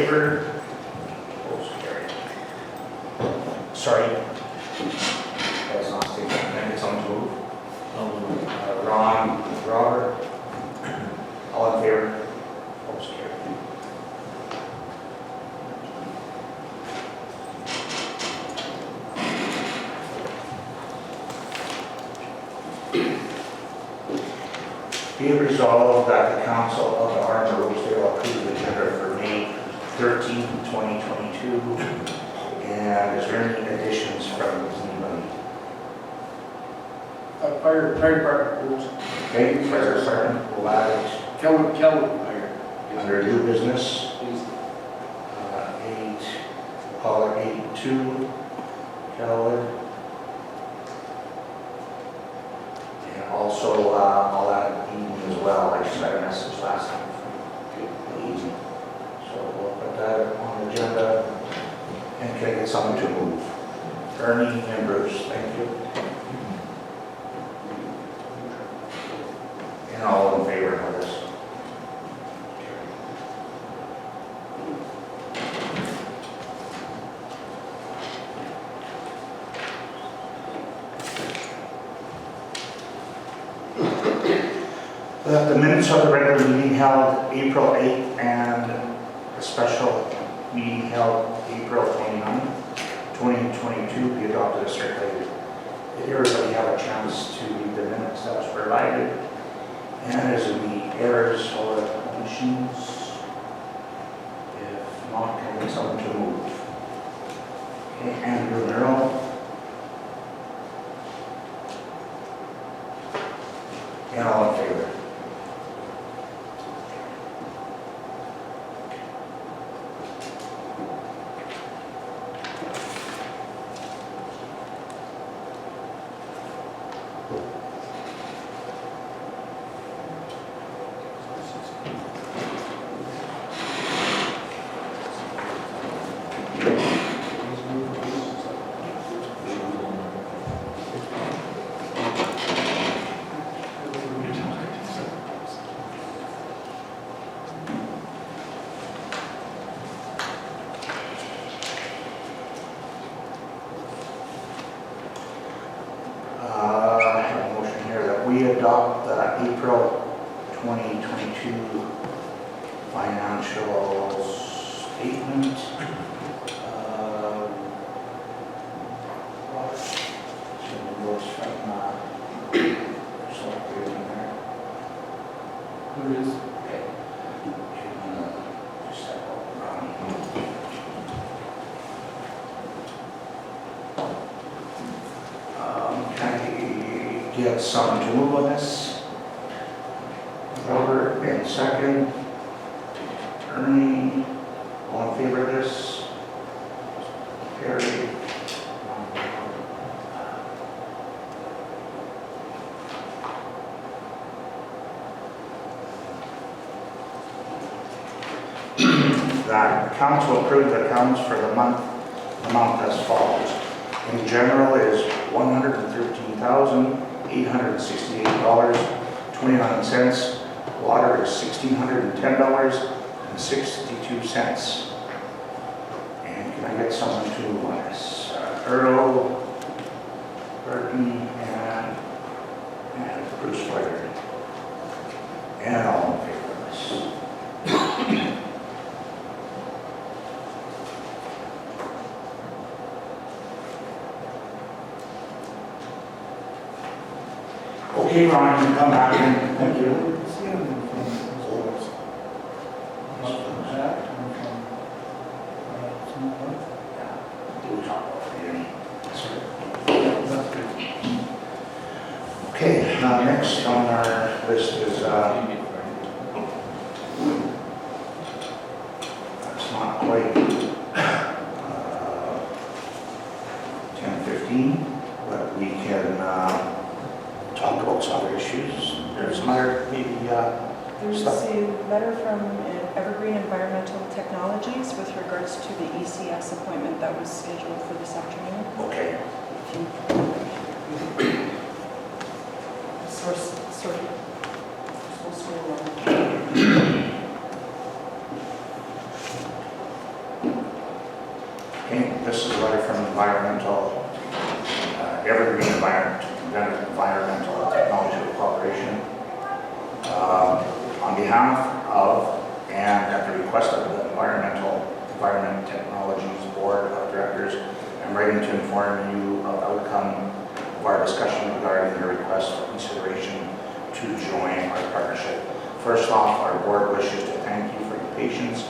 favor? Opposed, carried. Sorry. That's not stated. Can I get someone to move? Ron, Robert. All in favor? Opposed, carried. Be it resolved that the Council of the Arm of Rosedale approve the agenda for May 13, 2022. And is there any additions from anybody? Fire department rules. Okay, Fire Department will add it Kelwood Fire. under new business. Please. 8, call it 82, Kelwood. And also, I'll add evening as well. I just got a message last time from the evening. So we'll put that on the agenda. And can I get someone to move? Ernie and Bruce, thank you. And all in favor of this? The minutes of the regular meeting held April 8th and a special meeting held April 29th, 2022 be adopted as circulated. Did everybody have a chance to read the minutes that was provided? And is there any errors or omissions? If not, can I get someone to move? Okay, Andrew Merrill. And all in favor? I have a motion here that we adopt the April 2022 financial statement. There is. Okay. Just step up, Ronnie. Can I get someone to move on this? Robert, and second. Ernie, all in favor of this? Carried. That council approved the accounts for the month as follows. In general is $113,868.29. Water is $1,610.62. And can I get someone to move on this? Earl, Burton, and Bruce Flaherty. And all in favor of this. Okay, Ron, you can come back in. Thank you. Okay, next on our list is, it's not quite 10:15, but we can talk about some other issues. There's some other, maybe, There's stuff. a letter from Evergreen Environmental Technologies with regards to the ECS appointment that was scheduled for this afternoon. okay. Okay, this is a letter from environmental, Evergreen Environmental Technology Corporation. On behalf of and at the request of the Environment Technologies Board of Directors, I'm writing to inform you of the outcome of our discussion regarding your request for consideration to join our partnership. First off, our board wishes to thank you for your patience.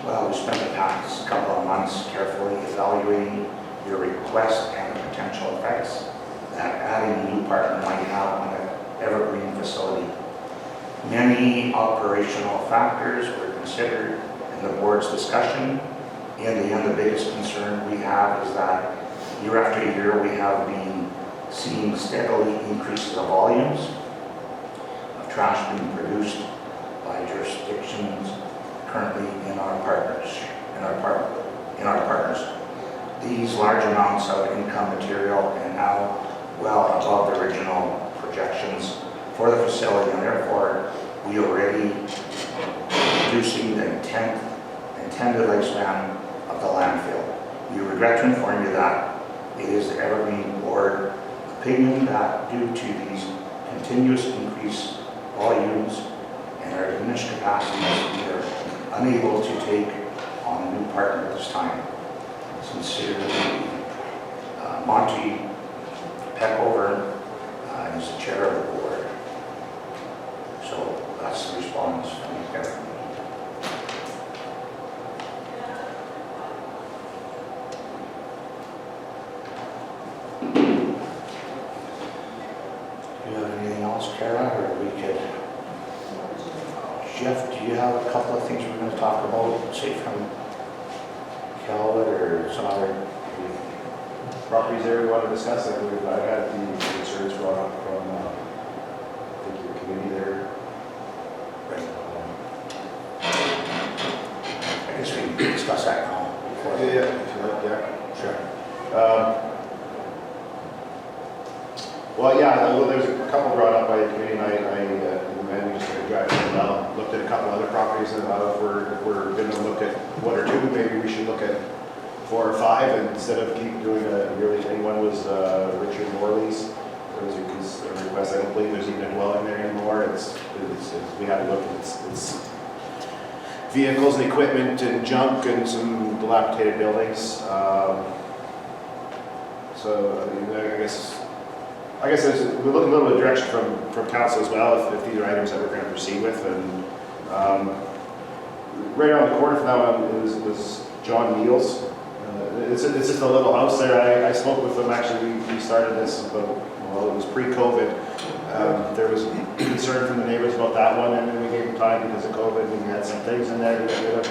Well, we spent the past couple of months carefully evaluating your request and the potential effects that adding a new partner might have on the Evergreen facility. Many operational factors were considered in the board's discussion. In the end, the biggest concern we have is that year after year we have been seeing steadily increases of volumes of trash being produced by jurisdictions currently in our partners. These large amounts of income material and now well above the original projections for the facility, and therefore we already reducing the intended lifespan of the landfill. We regret to inform you that it is the Evergreen Board opinion that due to these continuous increased volumes and our diminished capacities, we are unable to take on a new partner at this time. Sincerely, Monty Peckover is the chair of the board. So that's the response from Evergreen. Do you have anything else, Kara, or we could? Jeff, do you have a couple of things we're going to talk about, say from Calvert or some other properties there we want to discuss? Like I've had the concerns brought up from I think your committee there. I guess we can discuss that now. Before. Yeah, if you like, yeah. Sure. Well, yeah, well, there's a couple brought up by the committee, and we just looked at a couple other properties, and if we're going to look at one or two, maybe we should look at 4 or 5 and instead of keep doing a yearly thing. One was Richard Morley's. There was a request. I don't believe there's even a dwelling there anymore. We had to look at its vehicles and equipment and junk and some dilapidated buildings. I guess we're looking a little bit of direction from council as well if these are items that we're going to proceed with. And right around the corner from that one was John Neal's. It's just a little house there. I spoke with them, actually. We started this about, well, it was pre-COVID. There was concern from the neighbors about that one, and then we gave them time because of COVID, and we had some things in there to get rid of.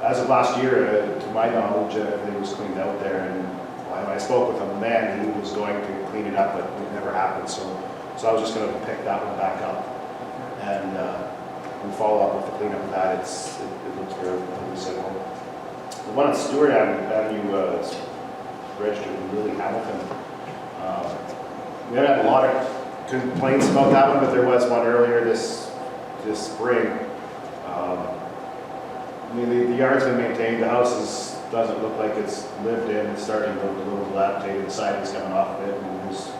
As of last year, to my knowledge, everything was cleaned out there, and when I spoke with him then, he was going to clean it up, but it never happened. So I was just going to pick that one back up and follow up with the cleanup of that. It looks very simple. The one on Stewart Avenue is registered in Lily Hamilton. We haven't had a lot of complaints about that one, but there was one earlier this spring. The yard's been maintained. The house doesn't look like it's lived in. It's starting to look a little dilapidated. The siding's coming off of it, and there's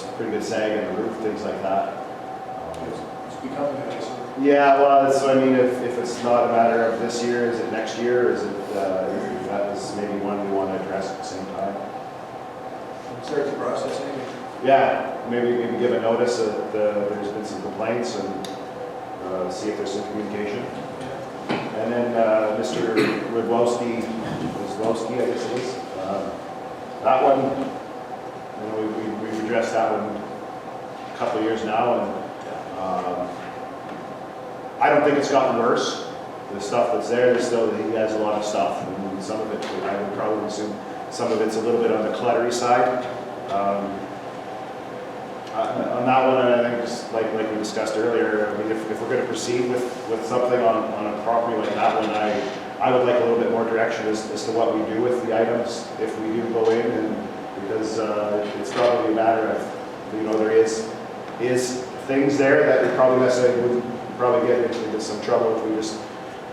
some pretty good sag in the roof, things like that. It's becoming a nice. Yeah, well, so I mean, if it's not a matter of this year, is it next year? Is it that is maybe one we want to address at the same time? Start the process anyway. Yeah, maybe give a notice that there's been some complaints and see if there's some communication. And then Mr. Wisłowski, I guess it is. That one, we've addressed that one a couple of years now, and I don't think it's gotten worse. The stuff that's there, he has a lot of stuff, and some of it, I would probably assume, some of it's a little bit on the cluttery side. On that one, I think, just like we discussed earlier, I mean, if we're going to proceed with something on a property like that one, I would like a little bit more direction as to what we do with the items if we do go in, and because it's probably a matter of, there is things there that we probably necessarily would probably get into some trouble if we just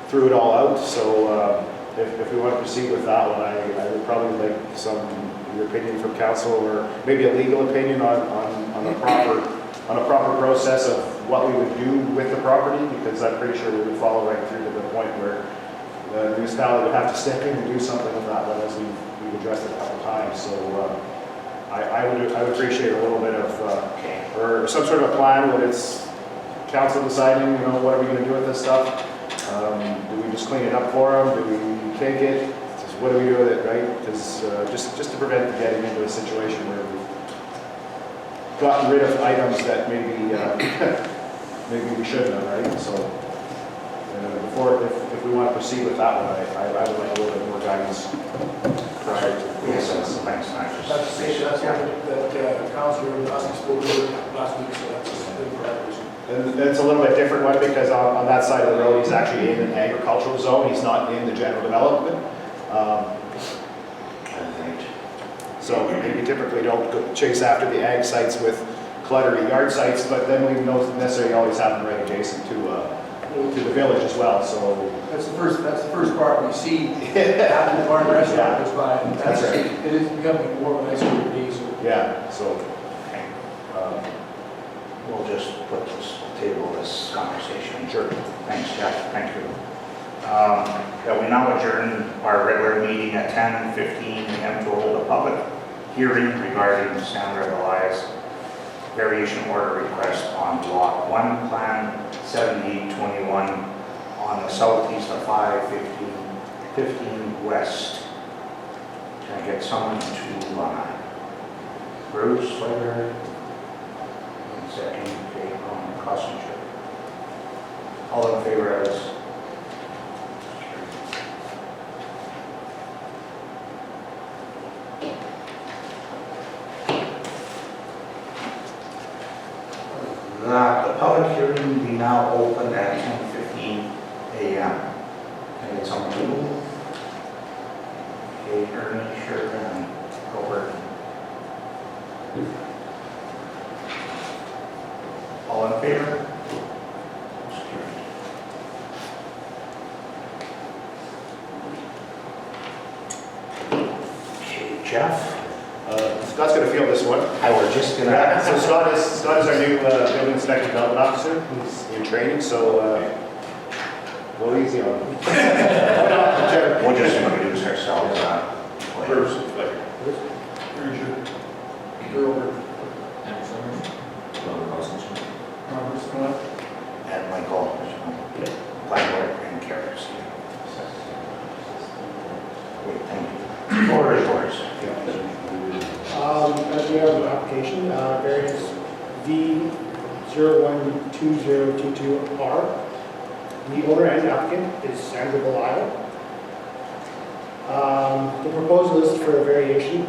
threw it all out. So if we want to proceed with that one, I would probably like your opinion from council, or maybe a legal opinion on a proper process of what we would do with the property, because I'm pretty sure we would follow right through to the point where the municipality would have to step in and do something with that one, as we've addressed it a couple times. So I would appreciate a little bit of, or some sort of a plan when it's council deciding, what are we going to do with this stuff? Do we just clean it up for them? Do we take it? Just what do we do with it, right? Because just to prevent getting into a situation where we've gotten rid of items that maybe maybe we shouldn't have, right? So if we want to proceed with that one, I would like a little bit more guidance prior to the Yes, process. thanks, That's the same, that's that Councilor Rossi spoke about last week, so that's a good progress. And it's a little bit different one, because on that side of the road, he's actually in an agricultural zone. He's not in the general development. So we typically don't go chase after the ag sites with cluttery yard sites, but then we don't necessarily always have them right adjacent to the village as well. So That's the first part we see after the barn restaurant goes by. And That's right. It is becoming more of a nice day, so. yeah, so Okay. um, We'll just put this, table this conversation. sure. Thanks, Jeff, thank you. Yeah, we now adjourn our regular meeting at 10:15 a.m. to hold a public hearing regarding Sandra Elias variation order request on Block 1, Plan 7821 on the southeast of 515 West. Can I get someone to Bruce, Slater, and second, okay, on Costinger. All in favor of this? The public hearing will be now open at 10:15 a.m. Can I get someone to move? Okay, Ernie, Sherman, and Colbert. All in favor? Okay, Jeff? Scott's going to field this one. I was just gonna. So Scott is our new building inspector development officer. He's in training, so go easy on him. We'll just introduce ourselves. Bruce. Very good. Girl. Robert Scott. And Michael, Blackboard and Carriers. Wait, thank you. Floor is yours. As we have an application, variance V012022R. The owner and applicant is Sandra Belial. The proposal is for a variation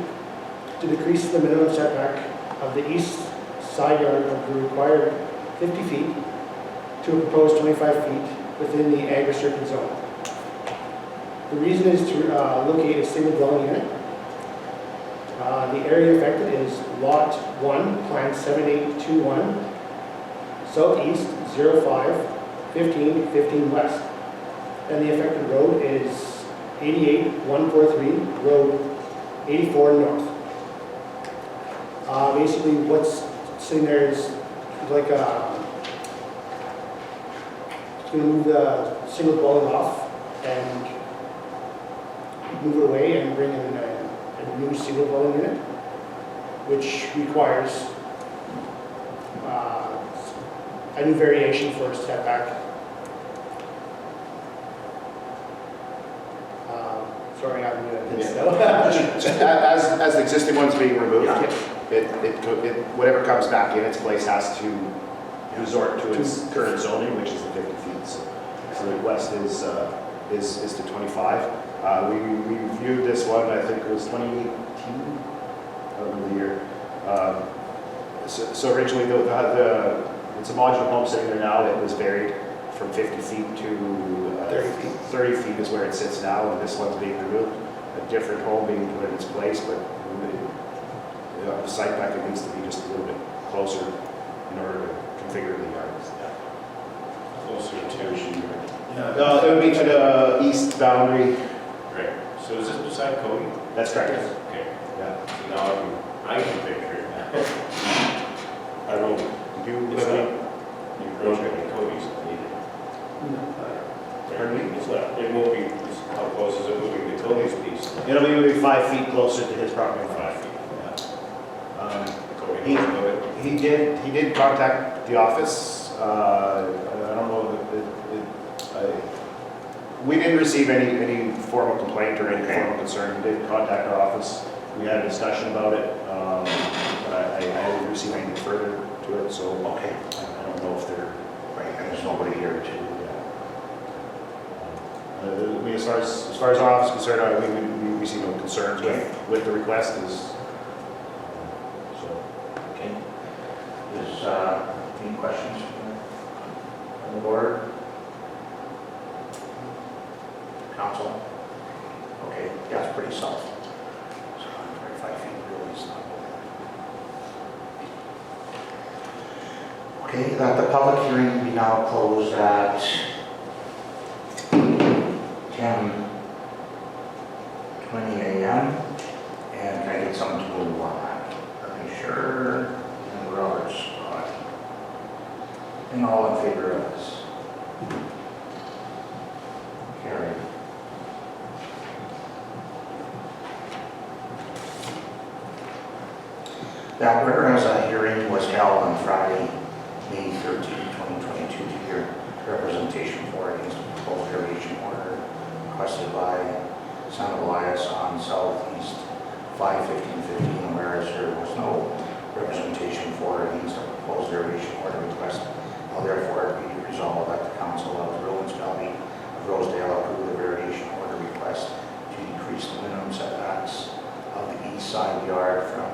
to decrease the minimum setback of the east side yard of the required 50 feet to a proposed 25 feet within the ag restricted zone. The reason is to locate a single dwelling unit. The area affected is Lot 1, Plan 7821, Southeast 05, 15 West. And the affected road is 88143, Road 84 North. Basically, what's sitting there is like it's going to move the single dwelling off and move it away and bring in a new single dwelling unit, which requires a new variation for setback. Sorry, I'm doing this though. As the existing one's being removed, Yeah. it whatever comes back in its place has to resort to its current zoning, which is the 50 feet. So the request is to 25. We reviewed this one, I think it was 2018, I don't remember the year. So originally, it's a modular home sitting there now that was varied from 50 feet to 30 feet. 30 feet is where it sits now, and this one's being removed. A different home being put in its place, but the site back, it needs to be just a little bit closer in order to configure the yard. Closer to Terry. It would be to the east boundary Right, so is this beside Cody? That's correct. Okay, Yeah. so now I can picture it. I don't, Do you it's live not, in? the approachment in Cody's needed. Pardon me? It's not, it won't be, how close is it moving to Cody's piece? It'll be maybe 5 feet closer to his property line. 5 feet. Cody He- knows about it. He did contact the office. I don't know we didn't receive any formal complaint or any formal concern. He did contact our office. We had a discussion about it. But I didn't receive anything further to it, so Okay, I don't know if they're, right, and there's nobody here to, I mean, as far as our office is concerned, we see no concerns with the request so. okay. Is, any questions from the board? Council? Okay, yeah, it's pretty soft. So 25 feet really is not bad. Okay, that the public hearing be now closed at 10:20 a.m. And can I get someone to move on that? Let me sure. And Robert's spot. And all in favor of this? Carried. That whereas a hearing was held on Friday, May 13, 2022, to hear representation for against the proposed variation order requested by Son of Elias on Southeast 51515, whereas there was no representation for against the proposed variation order request, now therefore it be resolved that the Council of the Municipality of Rosedale approve the variation order request to decrease the minimum setbacks of the east side yard from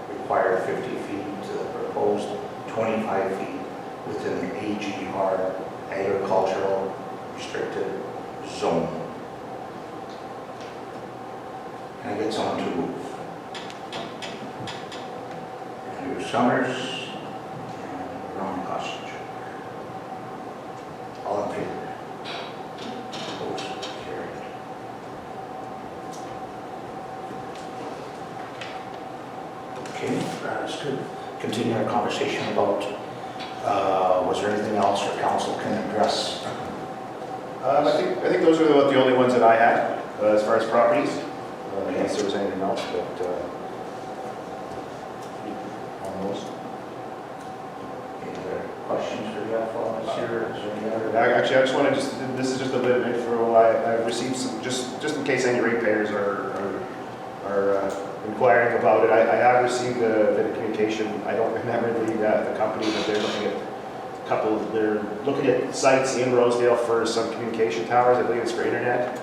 required 50 feet to the proposed 25 feet within the AGR agricultural restricted zone. Can I get someone to move? Andrew Summers and Ron Kosich. All in favor? Opposed? Carried. Okay, that's good. Continue our conversation about, was there anything else your council can address? I think those were about the only ones that I had as far as properties. Unless there was anything else, but on those. Any other questions for the FO this year? Is there any other? Actually, I just want to this is just a bit of info. I've received some, just in case any ratepayers are inquiring about it. I have received a bit of communication. I don't remember the company, but they're looking at they're looking at sites in Rosedale for some communication towers. I believe it's for internet.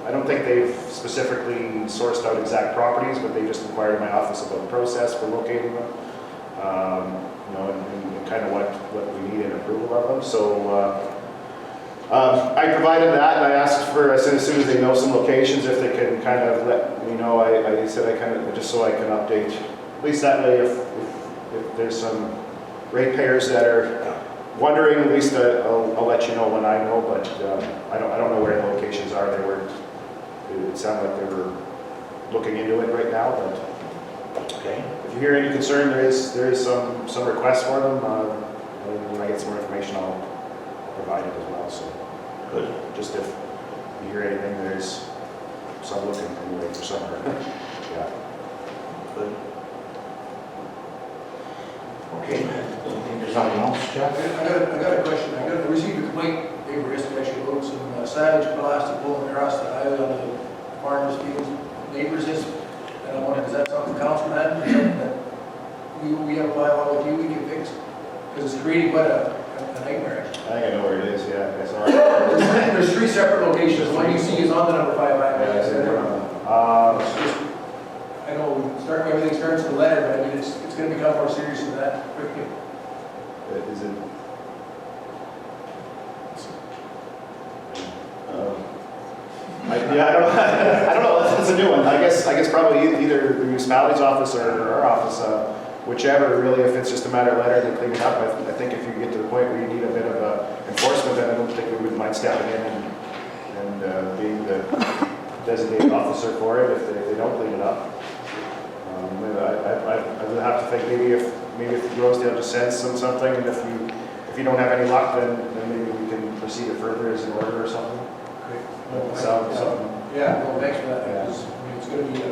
I don't think they've specifically sourced out exact properties, but they just inquired in my office about the process for locating them. And kind of what we need in approval of them. So I provided that, and I asked for as soon as they know some locations, if they can kind of let me know. I said I kind of just so I can update. At least that way, if there's some ratepayers that are wondering, at least I'll let you know when I know. But I don't know where the locations are. It sounded like they were looking into it right now. But Okay. if you hear any concern, there is some requests for them. When I get some more information, I'll provide it as well. So Good. just if you hear anything, there's some looking anyway for somewhere. Yeah. Good. Okay. Think there's nothing else, Jeff? I got a question. I received a complaint paper yesterday, actually, about some silage plastic pulling across the highway on the farmers' fields. Neighbors is, and I wonder, is that something the council had, or something that we have a bylaw with you we can fix? Because it's creating quite a nightmare. I think I know where it is. Yeah, I saw it. There's 3 separate locations. The one you see is on the number 5 highway. Yeah, I see it. I know everything starts with a letter, but I mean, it's going to become more serious than that quickly. Is it? I don't know. It's a new one. I guess probably either the municipality's office or our office, whichever. Really, if it's just a matter of letter to clean it up. I think if you get to the point where you need a bit of enforcement, then I don't think we would mind stepping in and and being the designated officer for it if they don't clean it up. I would have to think maybe if Rosedale just sends them something, and if you don't have any luck, then maybe we can proceed it further as an order or something. Something. Yeah, well, thanks for that, Yeah. because, I mean, it's gonna be a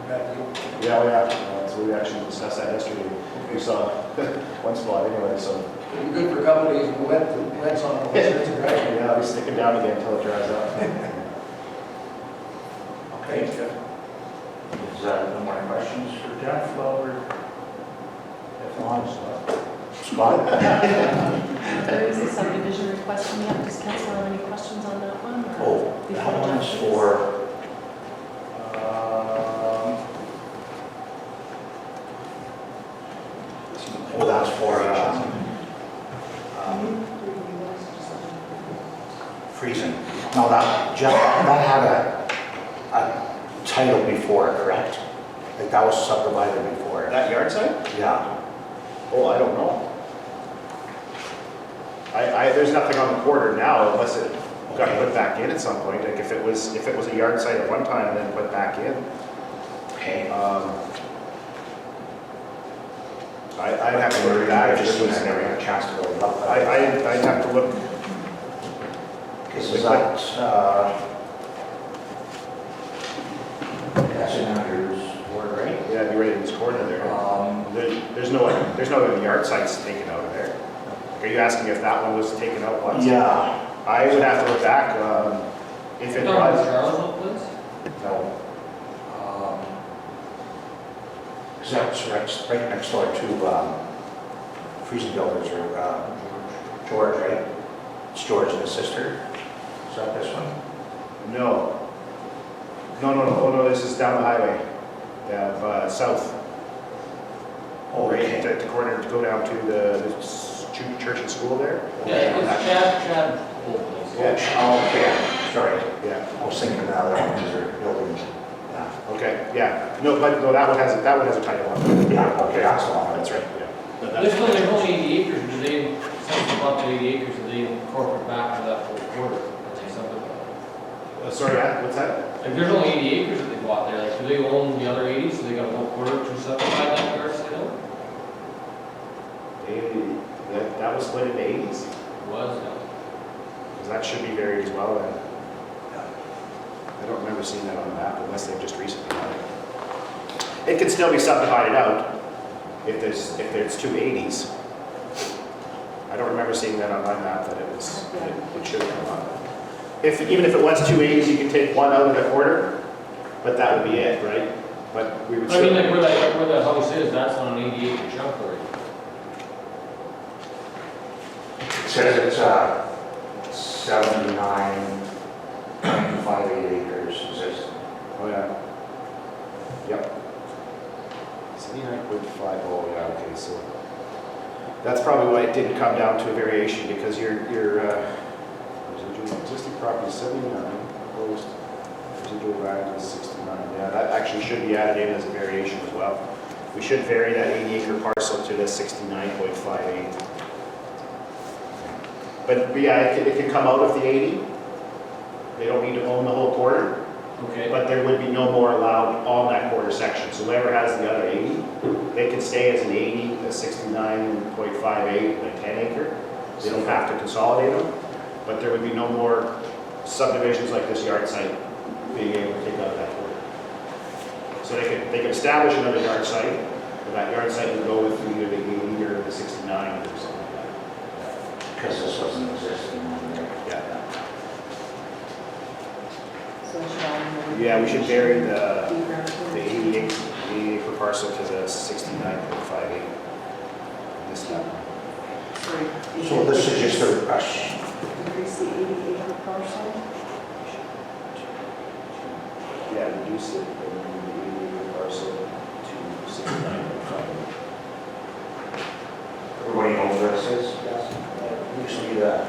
bad deal. Yeah. So we actually discussed that yesterday. We saw one spot anyway, so. It'll be good for a couple of days, but wet's on, right? Yeah, I'll be sticking down again until it dries up. Okay. Is that no more questions for Jeff while we're, if not, Scott? There is a subdivision request coming up. Does council have any questions on that one? or Oh, before that one's Jeff for, oh, that's for, freezing. No, that, Jeff, that had a title before, correct? Like that was subdivided before. That yard site? Yeah. Oh, I don't know. There's nothing on the quarter now unless it got put back in at some point. Like if it was a yard site at one time and then put back in. Okay. I'd have to look at that. I just never had a chance to go look. I'd have to look. Because is that, that's in Andrew's ward, right? Yeah, it'd be right in this corner there. There's no yard sites taken out of there. Are you asking if that one was taken out once? Yeah. I would have to look back. If it was. No. Because that's right next door to Freezing Builders or George, right? It's George and his sister. Is that this one? No. Oh, no, this is down the highway. Yeah, south. Oh, Right okay. at the corner to go down to the church and school there. Yeah, it's Chad Old Place. Yeah. Oh, okay, sorry. Yeah. I was thinking the other one is their building. Yeah. Okay. Yeah. No, but no, that one has a title on it. Yeah, okay, that's the one. That's right. Yeah. But There's that's- only 80 acres, do they, something about the 80 acres, do they incorporate back to that whole quarter? That they subdivide? Sorry, what's that? Like, there's only 80 acres that they bought there, like, do they own the other 80, so they got a whole quarter to subdivide that yard sale? That was split in the 80s. Was, yeah. Because that should be varied as well then. I don't remember seeing that on the map unless they've just recently done it. It can still be subdivided out if there's two 80s. I don't remember seeing that on my map that it should have come up. Even if it was two 80s, you could take one out of the quarter, but that would be it, right? But we would I mean, still. like, where the house is, that's on an 80 acre chunk already. It says it's 79.58 acres. Is this? Oh, yeah. Yep. 79.5, oh, yeah, okay, so. That's probably why it didn't come down to a variation, because your residual existing property is 79, proposed residual value is 69. Yeah, that actually should be added in as a variation as well. We should vary that 80 acre parcel to the 69.58. But yeah, it can come out of the 80. They don't need to own the whole quarter. Okay. But there would be no more allowed on that quarter section. So whoever has the other 80, they can stay as an 80, a 69.58, and a 10 acre. They don't have to consolidate them, but there would be no more subdivisions like this yard site being able to take out that quarter. So they could establish another yard site, but that yard site would go with either the 80 or the 69 or something like that. Because this wasn't existing on there. Yeah. So should I- Yeah, we should vary the 80 acre parcel to the 69.58. This one. Sorry. So this is just a rush. Increase the 80 acre parcel? Yeah, reduce it from the 80 acre parcel to 69.58. Everybody knows where this is? Yes. Usually that.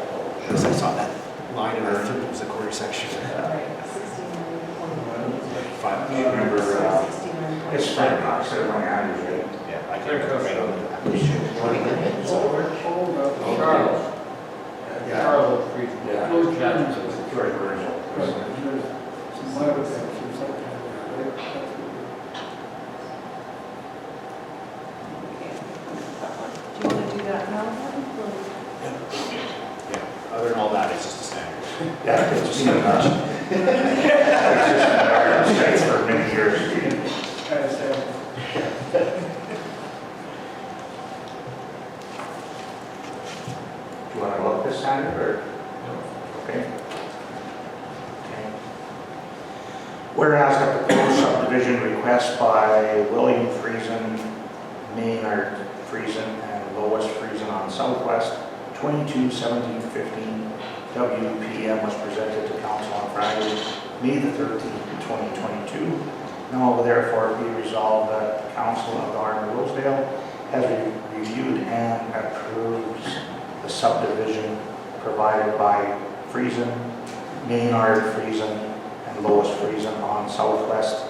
Yes, I saw that line in our, it was a quarter section. Right, 69. Five. Do you remember, it's Frank Knox, that one Andrews, right? Yeah, I can remember right on the. We should, 20 minutes. Charles. Yeah. Charles Freeze. Yeah. George Chad. George Burns. been our site for many years. Kind of sad. Do you want to look this at it, or? Okay. Okay. Whereas the proposed subdivision request by William Friesen, Maynard Friesen, and Lois Friesen on Southwest, 22/17/15 WPM was presented to council on Friday, May the 13th, 2022. Now therefore be resolved that the council of the Arm of Rosedale has reviewed and approves the subdivision provided by Friesen, Maynard Friesen, and Lois Friesen on Southwest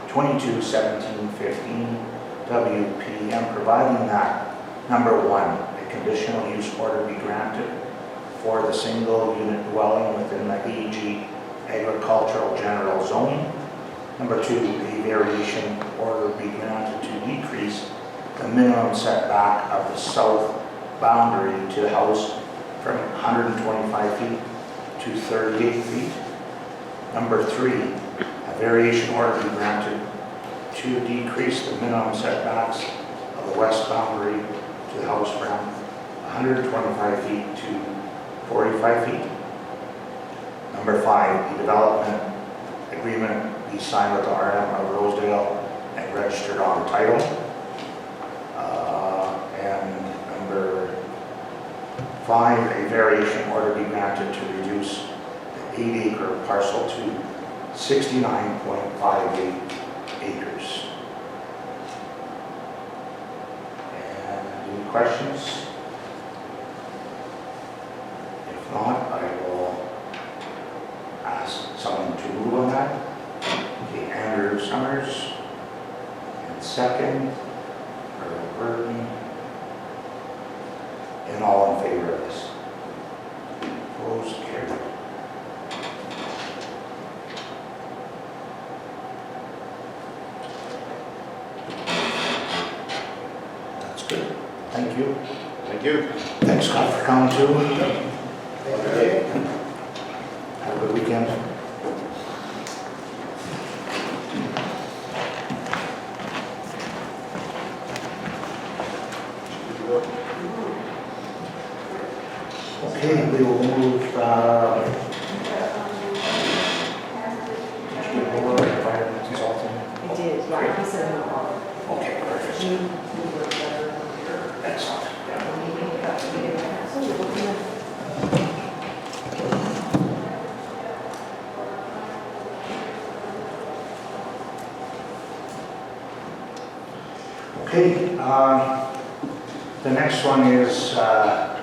22/17/15 WPM, providing that number one, a conditional use order be granted for the single unit dwelling within the AG agricultural general zoning. Number two, a variation order be granted to decrease the minimum setback of the south boundary to the house from 125 feet to 38 feet. Number three, a variation order be granted to decrease the minimum setbacks of the west boundary to the house from 125 feet to 45 feet. Number five, the development agreement be signed with the RM of Rosedale and registered on title. And number five, a variation order be granted to reduce the 8-acre parcel to 69.58 acres. And any questions? If not, I will ask someone to move on that. Okay, Andrew Summers, and second, Earl Burton, and all in favor of this. Opposed, carried. That's good. Thank you. Thank you. Thanks, Scott, for coming too. Okay. Have a good weekend. Okay, we will move, did you get hold of the environment consultant? I did, yeah, he said no. Okay, perfect. We were better. Excellent. Yeah. So we're looking at Okay, the next one is that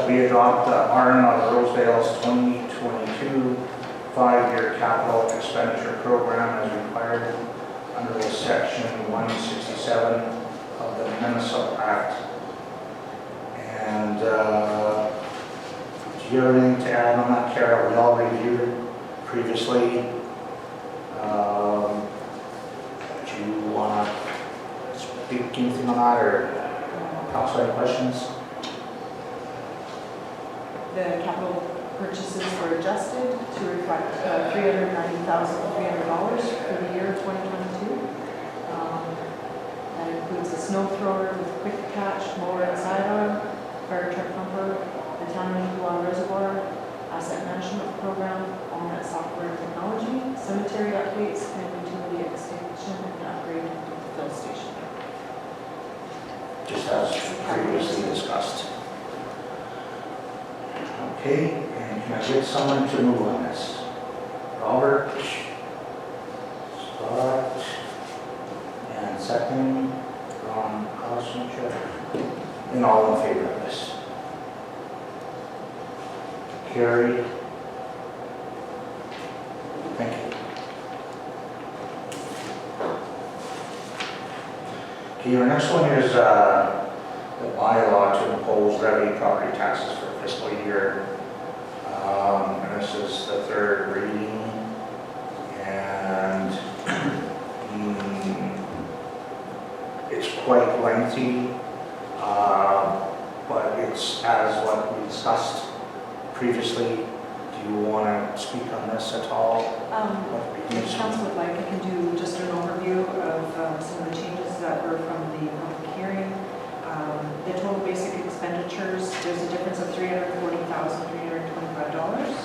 we adopt the Arm of Rosedale's 2022 5-year capital expenditure program as required under the section 167 of the Minnesota Act. And do you have anything to add on that, Kara? We all reviewed it previously. Do you want to speak anything on that, or council any questions? The capital purchases were adjusted to reflect $390,300 for the year 2022. That includes a snow thrower with quick catch, mower and sidearm, fire truck pumper, the town of reservoir, asset management program, all-net software and technology, cemetery updates, and utility extension and upgrade of the fill station. Just as previously discussed. Okay, and can I get someone to move on this? Robert, Scott, and second, Ron Kosnichuk, and all in favor of this. Carrie. Thank you. Okay, our next one is the bylaw to impose levy property taxes for fiscal year. And this is the third reading. And it's quite lengthy, but it's as what we discussed previously. Do you want to speak on this at all? What we do? If council would like, I can do just an overview of some of the changes that were from the public hearing. The total basic expenditures, there's a difference of $340,325.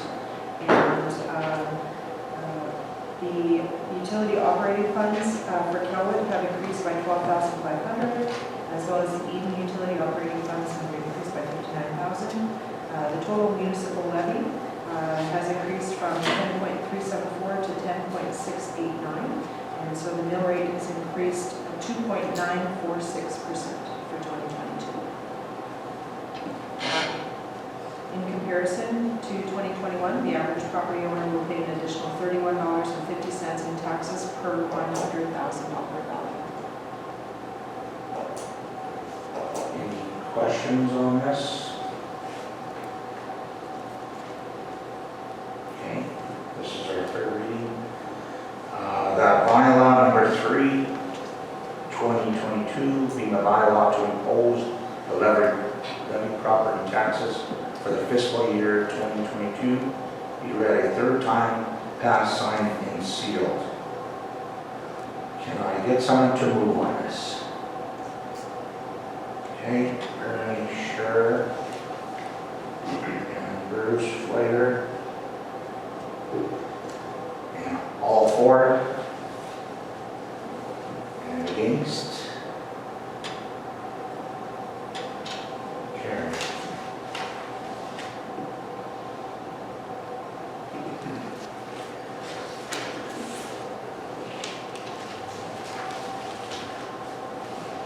And the utility operating funds for Kelwood have increased by $12,500, as well as the Eden utility operating funds have increased by $59,000. The total municipal levy has increased from 10.374 to 10.689, and so the mill rate has increased 2.946% for 2022. In comparison to 2021, the average property owner will pay an additional $31.50 in taxes per $100,000 value. Any questions on this? Okay, this is our third reading. That bylaw number 3, 2022, being a bylaw to impose the levy property taxes for the fiscal year 2022, be read a third time, passed, signed, and sealed. Can I get someone to move on this? Okay, Ernie, sure. And Bruce, Flater. And all for it? And against? Carried.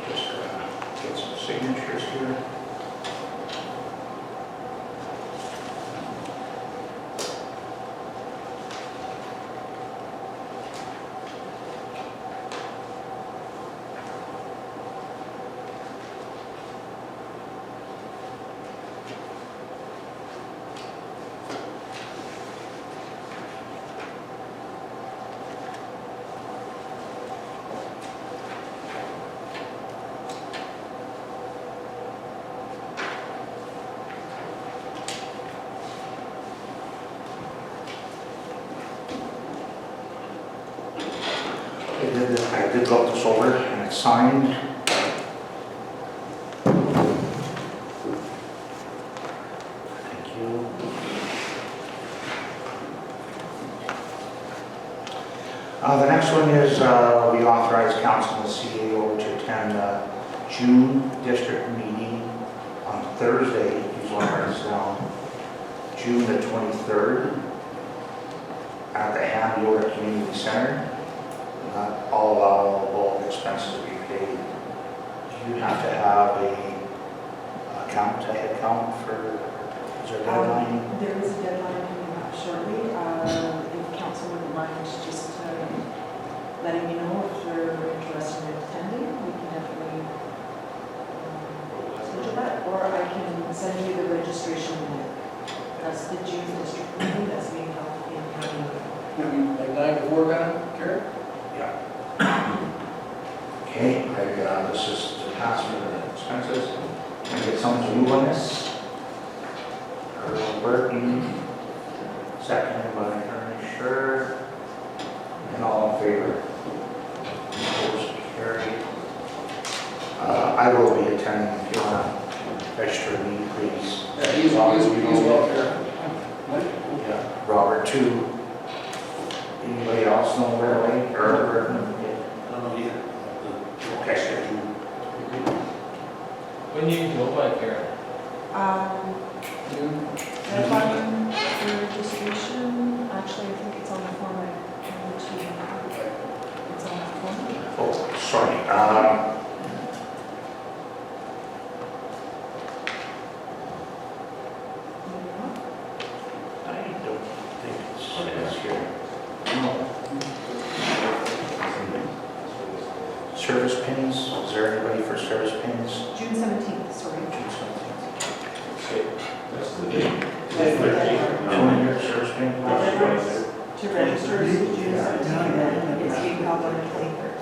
Just get some signatures here. I did look this over and it's signed. Thank you. The next one is we authorize council and the CAO to attend June district meeting on Thursday. Please write this down. June the 23rd at the Yoder Community Center. Not all allowable expenses will be paid. Do you have to have a head count for, is there a deadline? There is a deadline coming up shortly. If council wouldn't mind just letting me know if they're interested in attending, we can definitely schedule that. Or I can send you the registration link. That's the June district meeting that's being held in County. Like 9 to 4 kind of, Karen? Yeah. Okay, this is to pass for the expenses. Can I get someone to move on this? Earl Burton, seconded by Ernie Scher. And all in favor? Opposed, carried. I will be attending if you want to register me, please. Yeah, he's well, Karen. Yeah, Robert too. Anybody else know right away? Earl Burton? Okay. When you go by, Karen? Deadline for registration, actually, I think it's on the form. It's on the form. Oh, sorry. I don't think it's here. No. Service pins, is there anybody for service pins? June 17th, sorry. June 17th. That's the date. That's the deadline. 20-year service pin? To register is June 17th, and it's being held on the 23rd.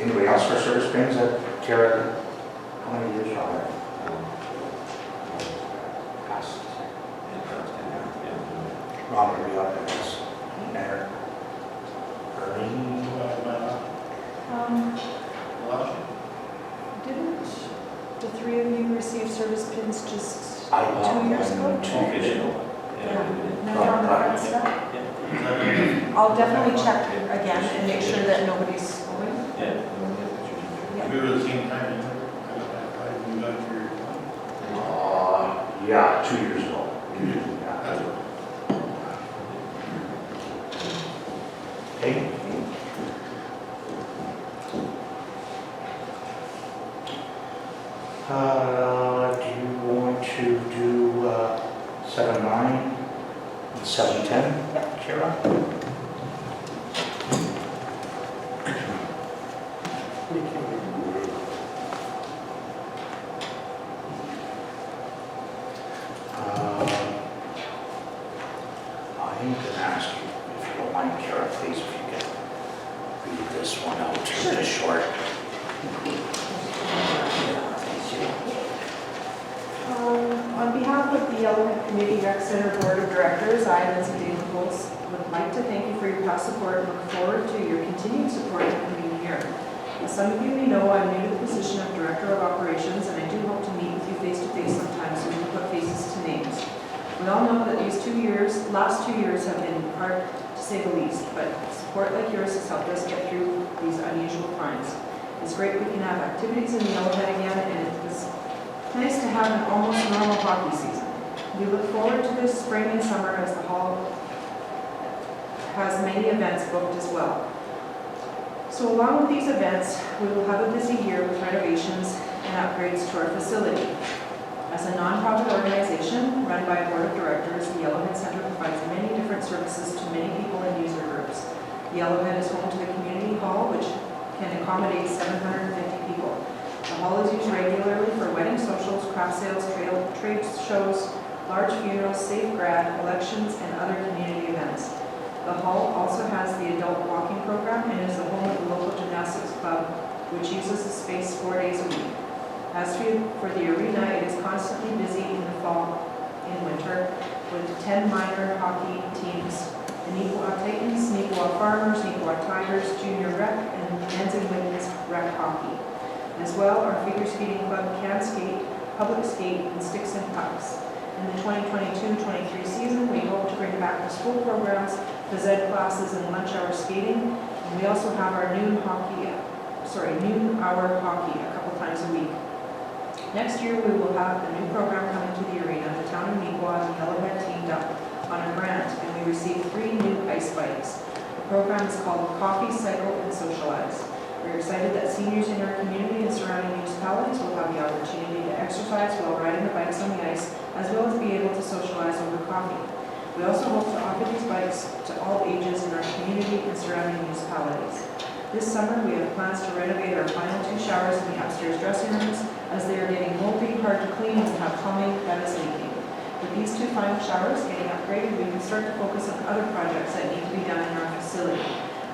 Anybody else else for service pins that Kara, how many years are there? Past. Robert, we got this. Mayor. Ernie. Didn't the three of you receive service pins just I 2 years ago? 2 years ago. Now you're on the front step? I'll definitely check again and make sure that nobody's going. We were the same time, you got your. Yeah, 2 years ago. Yeah. That's what. Okay. Do you want to do 7-9 and 7-10, Kara? I'm going to ask you, if you don't mind, Kara, please, if you can read this one out, just short. On behalf of the Yellowhead Community Rec Center Board of Directors, I, Lindsay Davis, would like to thank you for your past support and look forward to your continued support in the coming year. As some of you may know, I'm new to the position of Director of Operations, and I do hope to meet with you face-to-face sometime so we can put faces to names. We all know that last 2 years have been hard to say the least, but support like yours has helped us get through these unusual times. It's great we can have activities in the Yellowhead again, and it was nice to have an almost normal hockey season. We look forward to this spring and summer as the hall has many events booked as well. So along with these events, we will have a busy year with renovations and upgrades to our facility. As a nonprofit organization run by a board of directors, the Yellowhead Center provides many different services to many people and user groups. The Yellowhead is home to the community hall, which can accommodate 750 people. The hall is used regularly for wedding socials, craft sales, trade shows, large funerals, safe grad, elections, and other community events. The hall also has the adult walking program and is the home of the local gymnastics club, which uses the space 4 days a week. As for the arena, it is constantly busy in the fall and winter with 10 minor hockey teams, the Neepawa Titans, Neepawa Farmers, Neepawa Tigers, Junior Rec, and men's and women's rec hockey. As well, our figure skating club can skate, public skate, and sticks and pucks. In the 2022-23 season, we hope to bring back the school programs, phys ed classes, and lunch hour skating. And we also have our noon hour hockey a couple times a week. Next year, we will have a new program coming to the arena. The town of Neepawa and Yellowhead teamed up on a grant, and we received 3 new ice bikes. The program is called Coffee, Cycle, and Socialize. We're excited that seniors in our community and surrounding municipalities will have the opportunity to exercise while riding the bikes on the ice, as well as be able to socialize over coffee. We also hope to offer these bikes to all ages in our community and surrounding municipalities. This summer, we have plans to renovate our final 2 showers in the upstairs dressing rooms, as they are getting moldy, hard to clean, and have plumbing that is leaking. With these 2 final showers getting upgraded, we can start to focus on other projects that need to be done in our facility.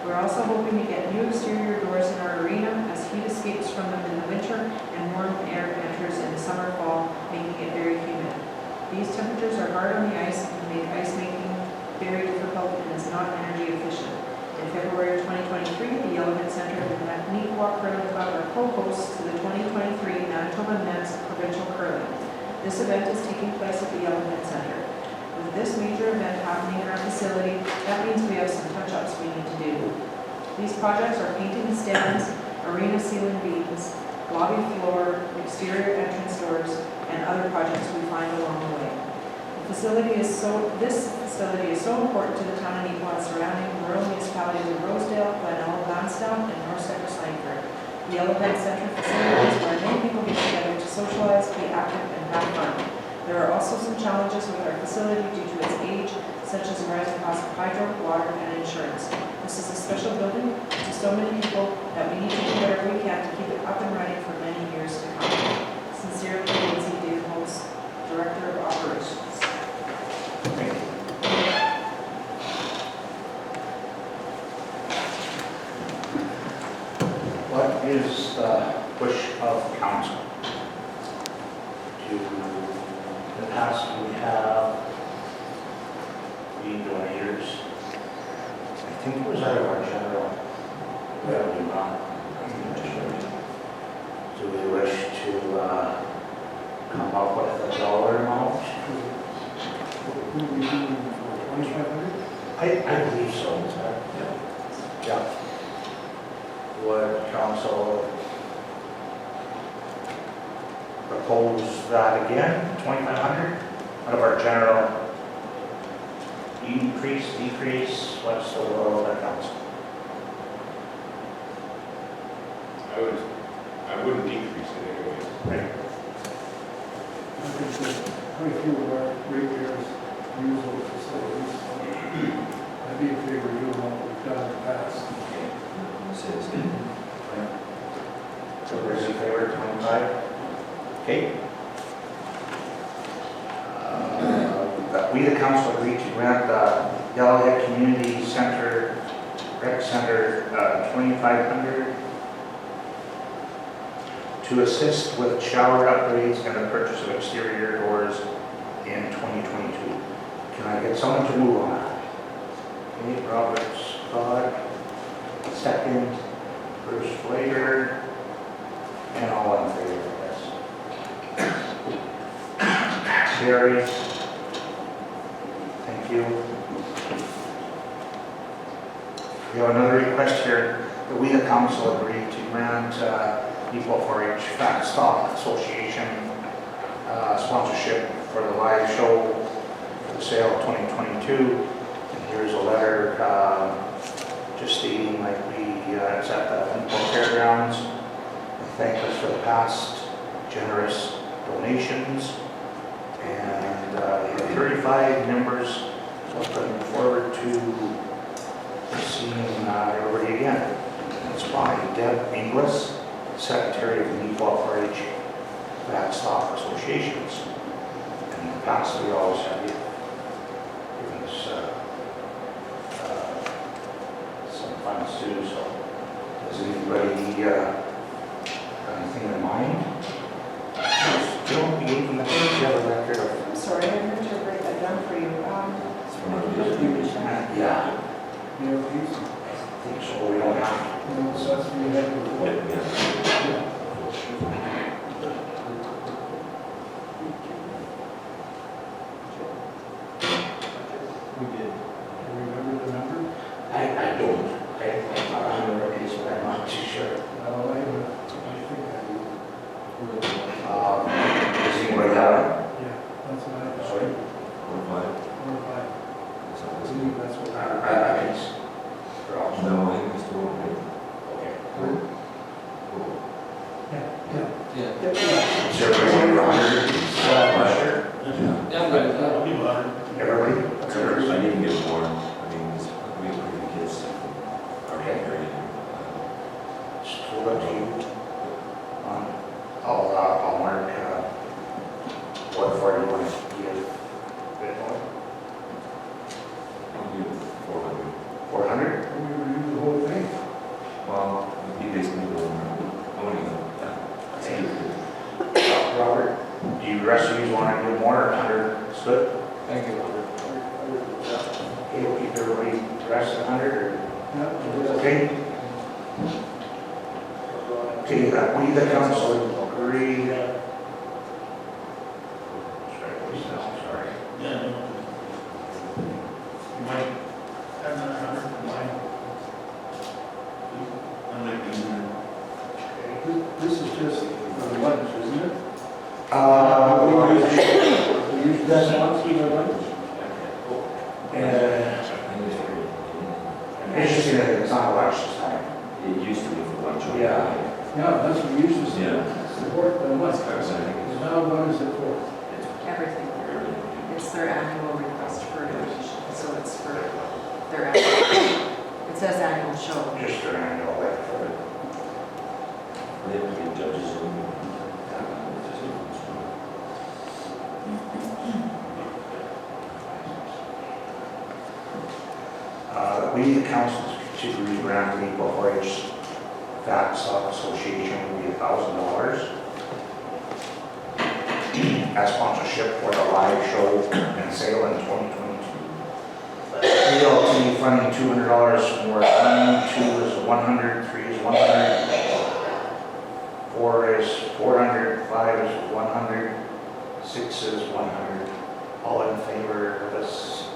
We're also hoping to get new exterior doors in our arena as heat escapes from them in the winter and warm air enters in the summer, fall, making it very humid. These temperatures are hard on the ice and can make ice making very difficult and is not energy efficient. In February of 2023, the Yellowhead Center and the Neepawa Curling Club are co-hosts to the 2023 Manitoba Men's Provincial Curling. This event is taking place at the Yellowhead Center. With this major event happening in our facility, that means we have some touch-ups we need to do. These projects are painting the stands, arena ceiling beams, lobby floor, exterior entrance doors, and other projects we find along the way. This facility is so important to the town of Neepawa and surrounding rural municipalities of Rosedale, Glenelg, Lansdowne, and North Central Langford. The Yellowhead Center facility is where many people get together to socialize, be active, and have fun. There are also some challenges with our facility due to its age, such as the rising cost of hydro, water, and insurance. This is a special building to so many people that we need to do whatever we can to keep it up and running for many years to come. Sincerely, Lindsay Davis, Director of Operations. Thank you. What is past, we have the donators. I think it was out of our general revenue fund. Do we wish to come up with a dollar amount? I believe so. Yeah. Would council propose that again, 2,500 out of our general increase, decrease, what's the will of the council? I wouldn't decrease it anyways. Right. I think that quite a few of our ratepayers use those facilities. I'd be in favor of doing what we've done in the past. So there's in favor, 25? Okay. That we, the council, agree to grant the Yellowhead Community Center, Rec Center, 2,500 to assist with shower upgrades and the purchase of exterior doors in 2022. Can I get someone to move on that? Okay, Robert Scott, second, Bruce Flager, and all in favor of this. Carries. Thank you. We have another request here that we, the council, agree to grant Equal 4-H Fat Stock Association sponsorship for the live show for the sale of 2022. And here's a letter just stating like it's at the Newport Fairgrounds. They thank us for the past generous donations. And we have 35 members looking forward to seeing everybody again. It's by Deb Inglis, Secretary of the Newport 4-H Fat Stock Associations. And in the past, we always have given us some funds too. So, does anybody have anything in mind? Don't be even the have a record of. I'm sorry, I didn't write that down for you. Yeah, You know, these, I think so. We don't have. you know, so that's what we had before. We did. Do you remember the number? I don't. I'm not on the records, but I'm not too sure. No, I think I do. Does anybody have it? Yeah, that's what I thought. Sorry? 4 or 5. I believe that's what I think it's. No, I think it's still okay. Okay. Yeah. Is there everybody for 100? Sure. Yeah, I'm good with that. Everybody? I need to get more, I mean, we have pretty kids are area. Just hold up to you. I'll mark what for you want to give. Bit more? I'll give 400. 400? we reviewed the whole thing. Well, he basically will, I want to go, yeah. Robert, do you rest of you want to do more or 100 is good? Thank you. Okay, we'll keep everybody rest at 100 or? Yeah. Okay. Okay, we the council agree. Sorry. You might have another 100 combined. I'm making This is just for the lunch, isn't it? We use that once for the lunch? It's just, it's not election time. It used to be for lunch. Yeah. Yeah, that's what we used to Yeah. support the lunch. I think it's Now what is it for? Everything. really. It's their annual request for donation, so it's for their annual, it says annual show. Just for annual, like for it. They have to get judges in. We, the council, should grant the Equal 4-H Fat Stock Association will be $1,000. as sponsorship for the live show and sale in 2022. ELT funding $200 more, 2 is 100, 3 is 100, 4 is 400, 5 is 100, 6 is 100. All in favor of this?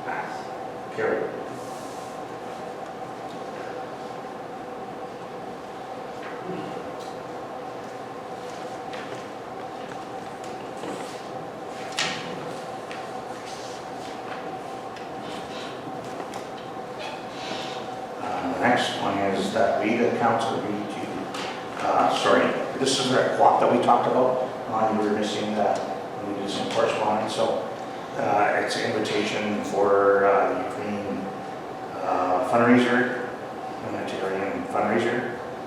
Pass. Carried. The next one is that we, the council, agreed to, sorry, this is that quote that we talked about. You were missing that when we did some correspondence, so it's an invitation for the Ukraine fundraiser, humanitarian fundraiser.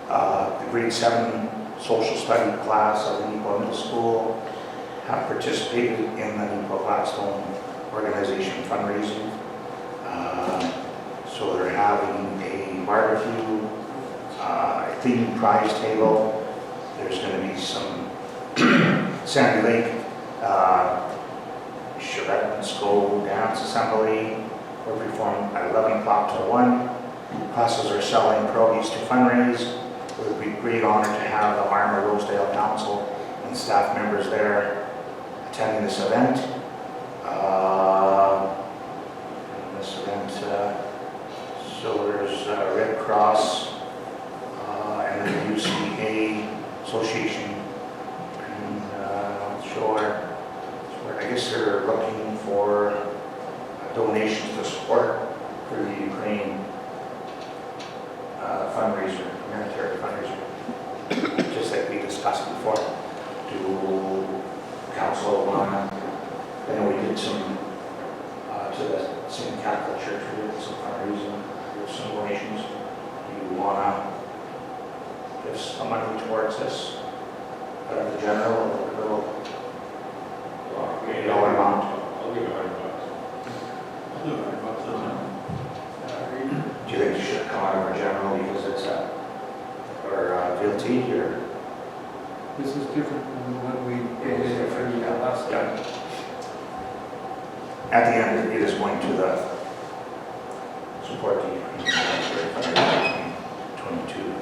The grade 7 social study class of the Neepawa Middle School have participated in the Neepawa Gladstone organization fundraising. So they're having a barbecue, a themed prize table. There's going to be some Sandy Lake Shevchenko dance assembly. We're performing at 11 o'clock to 1. Classes are selling produce to fundraise. It would be a great honor to have the Armor Rosedale Council and staff members there attending this event. So there's Red Cross and the UCA Association, and not sure. I guess they're looking for donations to support for the Ukraine fundraiser, humanitarian fundraiser, just like we discussed before. Do council want to, I know we did some to the St. Catholic Church, we did some fundraising, with some donations. Do you want to give some money towards this? The general, or the little dollar amount? I'll give $100. I'll do $100. Do you think it should come out of our general because it's a, or VLT, or? This is different than what we did for the last Yeah. At the end, it is going to the support the Ukraine fundraiser 2022.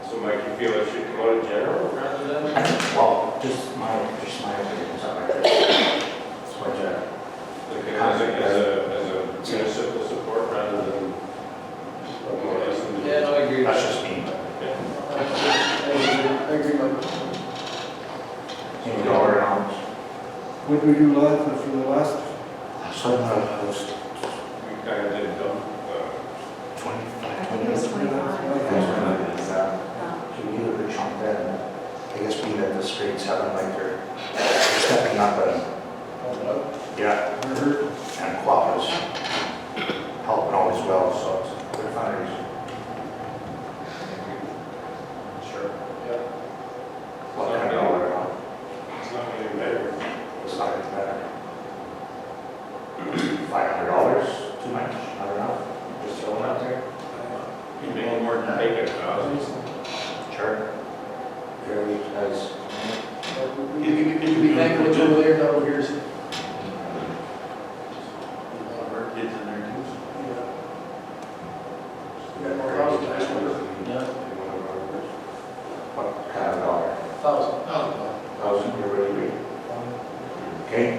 So Mike, you feel it should come out of general rather than? I think, well, just my opinion, something like that. It's what, Like as a municipal support rather than more or less than. Yeah, no, I agree. that's just me. I agree, Mike. Any dollar amount. What did we do last, for the last, So it was We kind of did dump, 25, I think it was 25. So we need a good chunk there. I guess being at this grade 7, like they're stepping up and, yeah, and Quap is helping out as well, so it's a good fundraiser. sure. Yeah. What kind of dollar amount? It's not getting better. It's not getting better. $500, too much, I don't know, just throwing it out there. You make more than take $1,000. Sure. Very nice. You can be thankful it's over there, not over here. Our kids in there too. You got more houses, nice one. What kind of dollar? 1,000. 1,000, you're really big. Okay.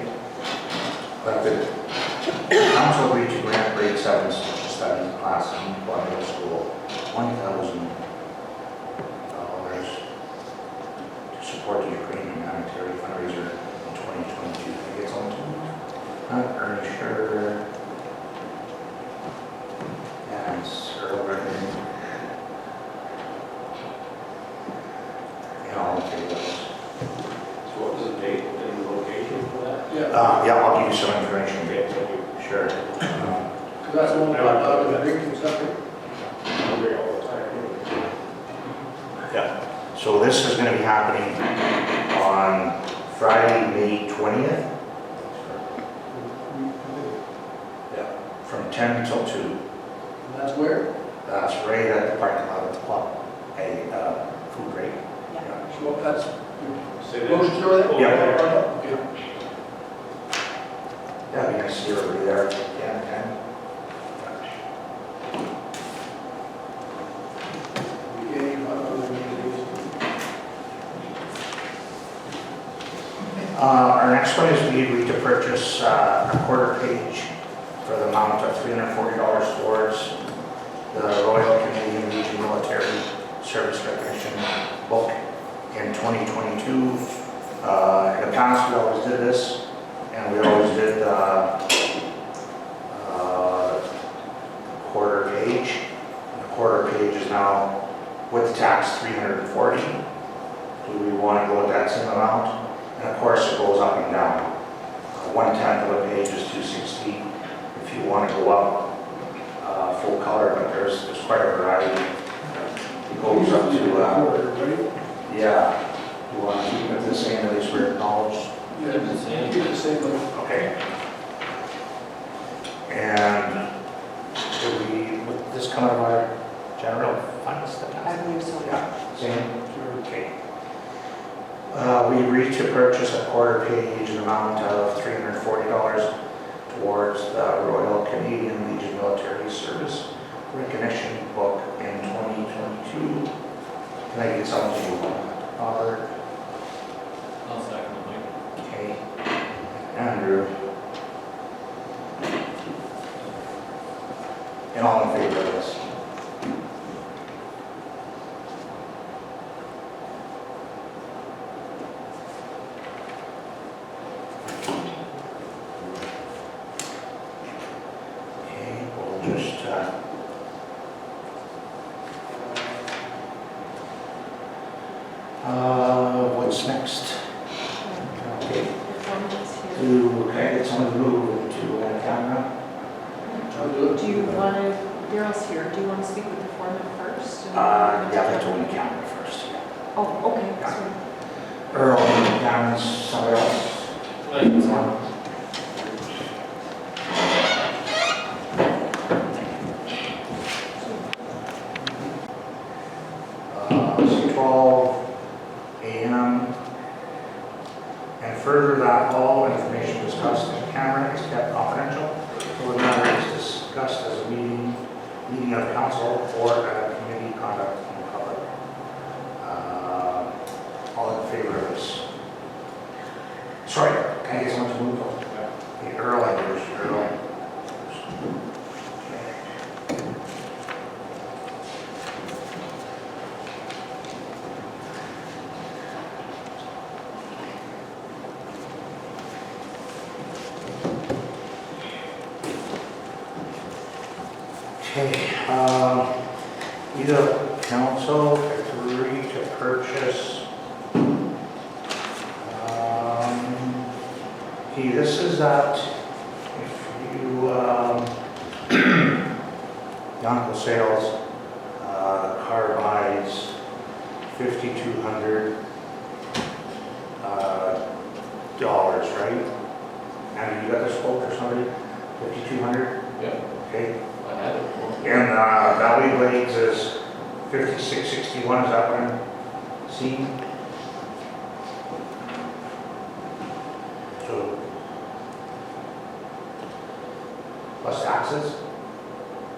That's it. Council agreed to grant grade 7 social studies class in Neepawa Middle School $1,000 to support the Ukraine humanitarian fundraiser in 2022. I think it's on to Ernie Scher and Earl Brennan. And all in favor of this. So what was the date and the location for that? Yeah, Yeah, I'll give you some information. Okay, thank you. Sure. because that's the one out of the drinking stuff. I'm here all the time. Yeah. So this is going to be happening on Friday, May 20th. 10 till 2. And that's where? That's right at the parking lot at the club, a food rate. So that's Say that. grocery store there? Yeah. Okay. That'd be nice to see everybody there. Yeah, Okay, not other meetings. Our next one is we agreed to purchase a quarter page for the amount of $340 towards the Royal Canadian Legion Military Service Recognition book in 2022. In the past, we always did this, and we always did quarter page. The quarter page is now, with tax, $340. Do we want to go with that same amount? And of course, it goes up and down. 1/10 of a page is $260. If you want to go up full color, but there's quite a variety. It goes up to, yeah, you want to keep it the same, at least we're acknowledged. Yeah, Keep it the same. keep it the same way. Okay. And do we, would this come out of our general funds? I believe so. Yeah, same? Okay. We agreed to purchase a quarter page in the amount of $340 towards the Royal Canadian Legion Military Service Recognition book in 2022. Can I get something to you, Robert? I'll second it, Mike. Okay. Andrew? And all in favor of this? Okay, we'll just, what's next? Okay, The form is here. can I get someone to move into the camera? I'll do it. Do you want to, Daryl's here, do you want to speak with the foreman first? Yeah, let's open the camera first, yeah. Oh, okay, sorry. Earl, the camera's somebody else. Mike, It's 12 a.m. And further that all information discussed in camera is kept confidential. So the matter is discussed as a meeting of council or a committee conduct in public. All in favor of this? Sorry, can I get someone to move on? Okay, Earl, I hear you, Earl. Okay, either council agree to purchase, okay, this is that, if you, Yonko sales, car buys $5,200, right? And you got this quote or somebody, 5,200, yeah, okay? I had it before. And Valley Blades is 5661, is that what I'm seeing? So, plus taxes,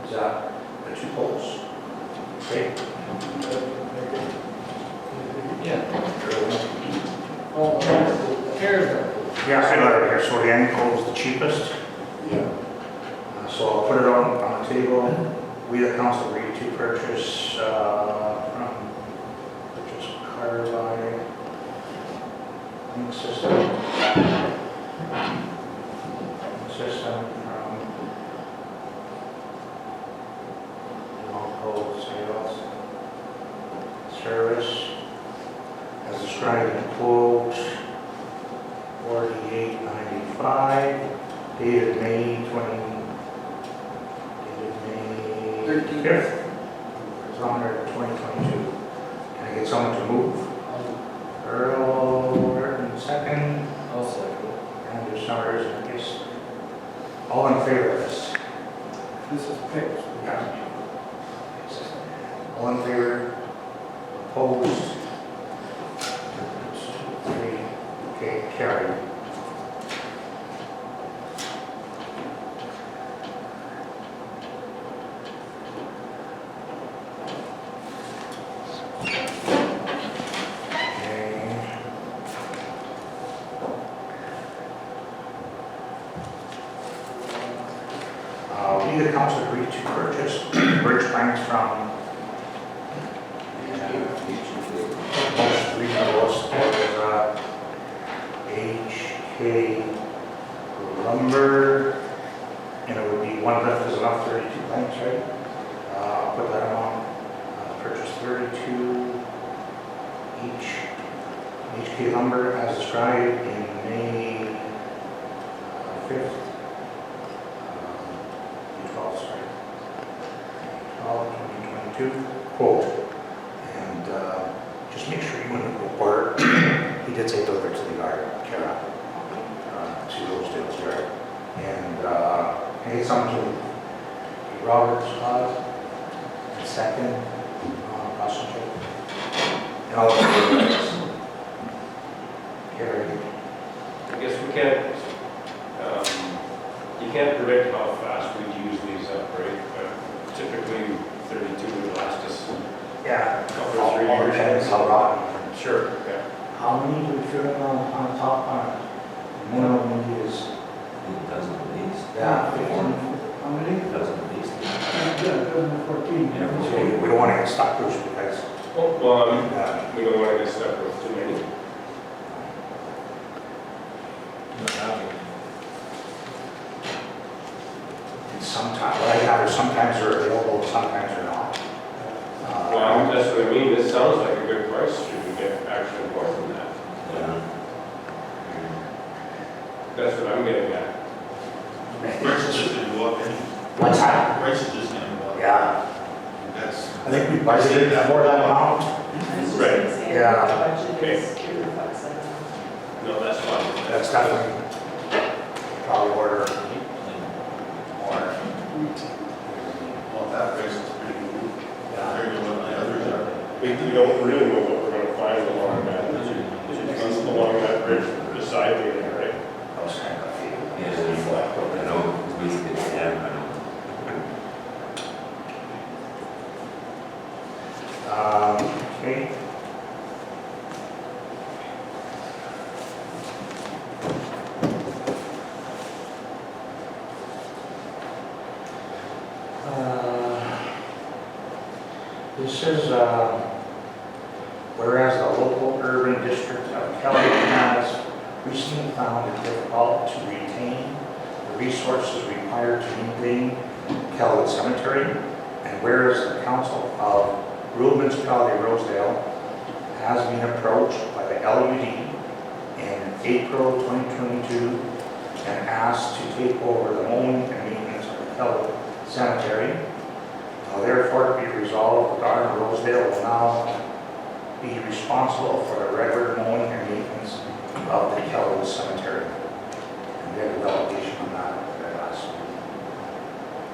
is that the two quotes? Okay. Yeah. Oh, Cares. Yeah, I got it here, so the end quote is the cheapest. yeah. So I'll put it on the table. We, the council, agreed to purchase Carbide system from local sales service as described in the quote, $48.95, dated May 5th, it's on there, 2022. Can I get someone to move? Earl, Burton, second, I'll second it. Andrew Summers, I guess. All in favor of this? This is fixed. All in favor? Opposed? 3. Okay, carried. Okay. We, the council, agreed to purchase bridge planks from most reasonable support HK lumber, and it would be one lift is enough, 32 planks, right? I'll put that on. Purchase 32 each HK lumber as described in May 5th. 2022 quote, and just make sure you wouldn't go order. He did say deliver to the yard, Kara, to Rosedale's yard, and I get something to Robert's and second, question check, and all of the Kara. I guess we can't, you can't predict how fast we'd use these up, right? But typically 32 would last us Yeah, a couple or 3 all years. depends how rotten. Sure, yeah. How many do we fit on top on it? Minimum is, It doesn't at least. yeah, 15. How many? It doesn't at least. Yeah, 2014. Yeah. So we don't want to get stuck, Bruce, because Well, uh, we don't want to get stuck with too many. sometimes, what I gather, sometimes they're available, sometimes they're not. Well, that's what I mean, this sounds like a good price, should we get actually more than that? Yeah. That's what I'm getting at. Prices is gonna go up anyway. What's that? Prices is gonna go up. Yeah, That's, I think we budgeted for that amount. I was just Right. gonna say, Yeah. the budget Okay. is, it reflects that. No, that's fine. That's definitely probably order more. well, that price is pretty good. Compared to what the others are. We don't really know what we're gonna find along that bridge, the side there, right? I was kind of Yeah, I know, it's basically, yeah, I know. Okay. This is, whereas the local urban district of Kelly has recently found it difficult to retain the resources required to maintain Kelwood Cemetery, and whereas the Council of Rural Municipality of Rosedale has been approached by the LUD in April 2022 and asked to take over the mowing and maintenance of the Kelwood Cemetery. Now therefore be resolved, the Garden of Rosedale will now be responsible for the regular mowing and maintenance of the Kelwood Cemetery. And we had a delegation on that at the last meeting.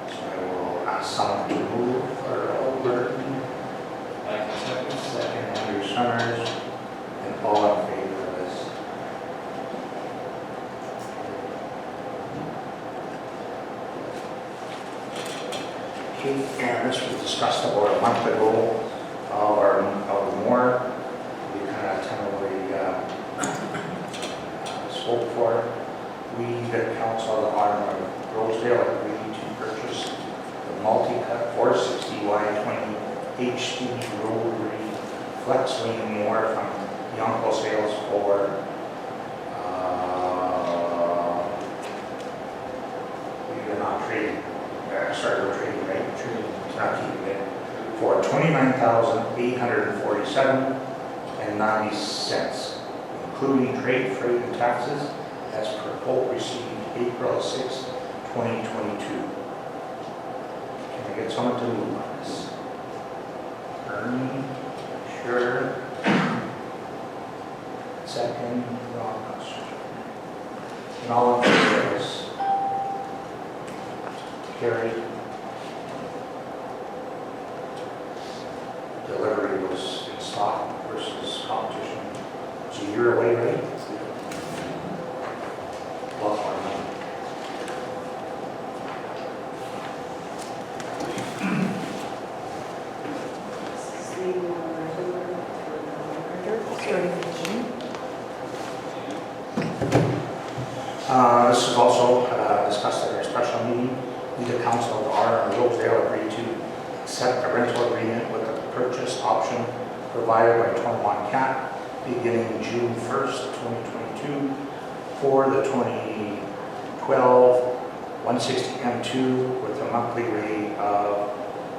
So I will ask someone to move or over. Second, Andrew Summers, and all in favor of this. Okay, and this was discussed about a month ago, of the more, we kind of tentatively spoke for it. We, the council of the Garden of Rosedale, agreed to purchase the multi-cut 460Y20 HD rotary flex wing mower from Yonko Sales for we're not trading, we're trading, right? It's not keeping it, for $29,847.90, including trade, freight, and taxes, as per quote received April 6, 2022. Can I get someone to move on this? Ernie, sure. Second, Ron, and all in favor of this? Carried. It's a year away, right? Lot more money. This is the regular for starting in June. This is also discussed at our special meeting. We, the council of R and Rosedale, agreed to accept a rental agreement with the purchase option provided by 21 Cat beginning June 1st, 2022 for the 2012 160 M2 with a monthly rate of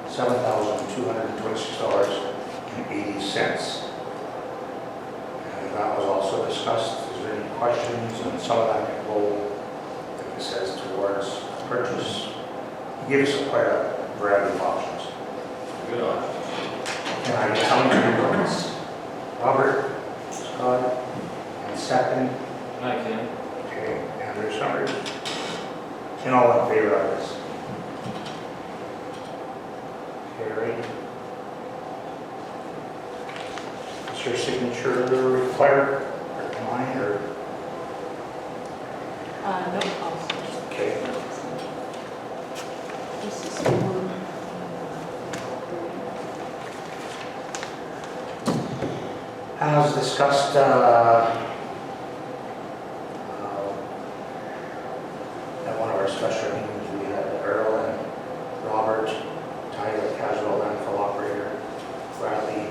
$7,226.80. And that was also discussed. Is there any questions? And some of that can go, like it says, towards purchase. He gave us quite a variety of options. Good on. Can I get someone to do this? Robert, Scott, and second. I can. Okay, Andrew Summers. And all in favor of this? Carried. Is your signature required, or mine, or? No cost. Okay. This is for. As discussed, at one of our special meetings, we had Earl and Robert, Tyler, casual landfill operator, Bradley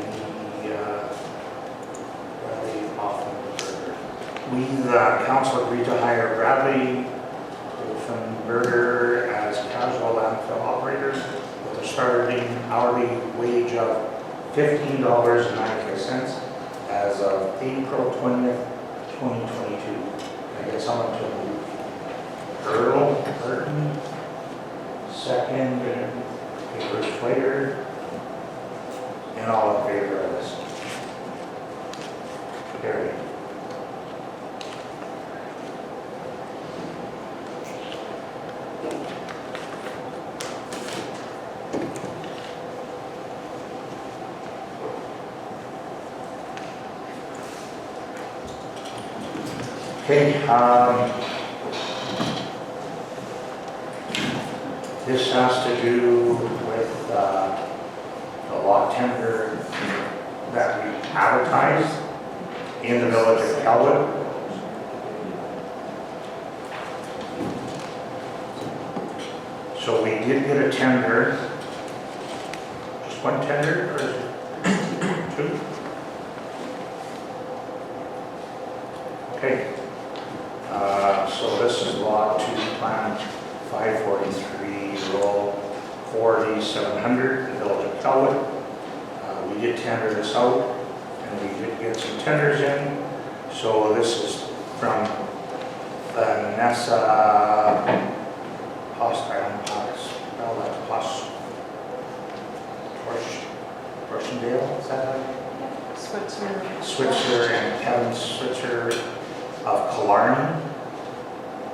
Offenberger. We, the council, agreed to hire Bradley Offenberger as casual landfill operator with a starting hourly wage of $15.95 as of April 20th, 2022. Can I get someone to move? Earl, Burton, second, Bruce Flater, and all in favor of this. Carried. Okay, this has to do with the lot tender that we advertised in the village of Kelwood. So we did get a tender, just one tender, or is it two? Okay. So this is lot 2, plan 543, roll 4700, the village of Kelwood. We did tender this out, and we did get some tenders in. So this is from Vanessa Rosedale, is that how? Switzer and Kevin Switzer of Killarney.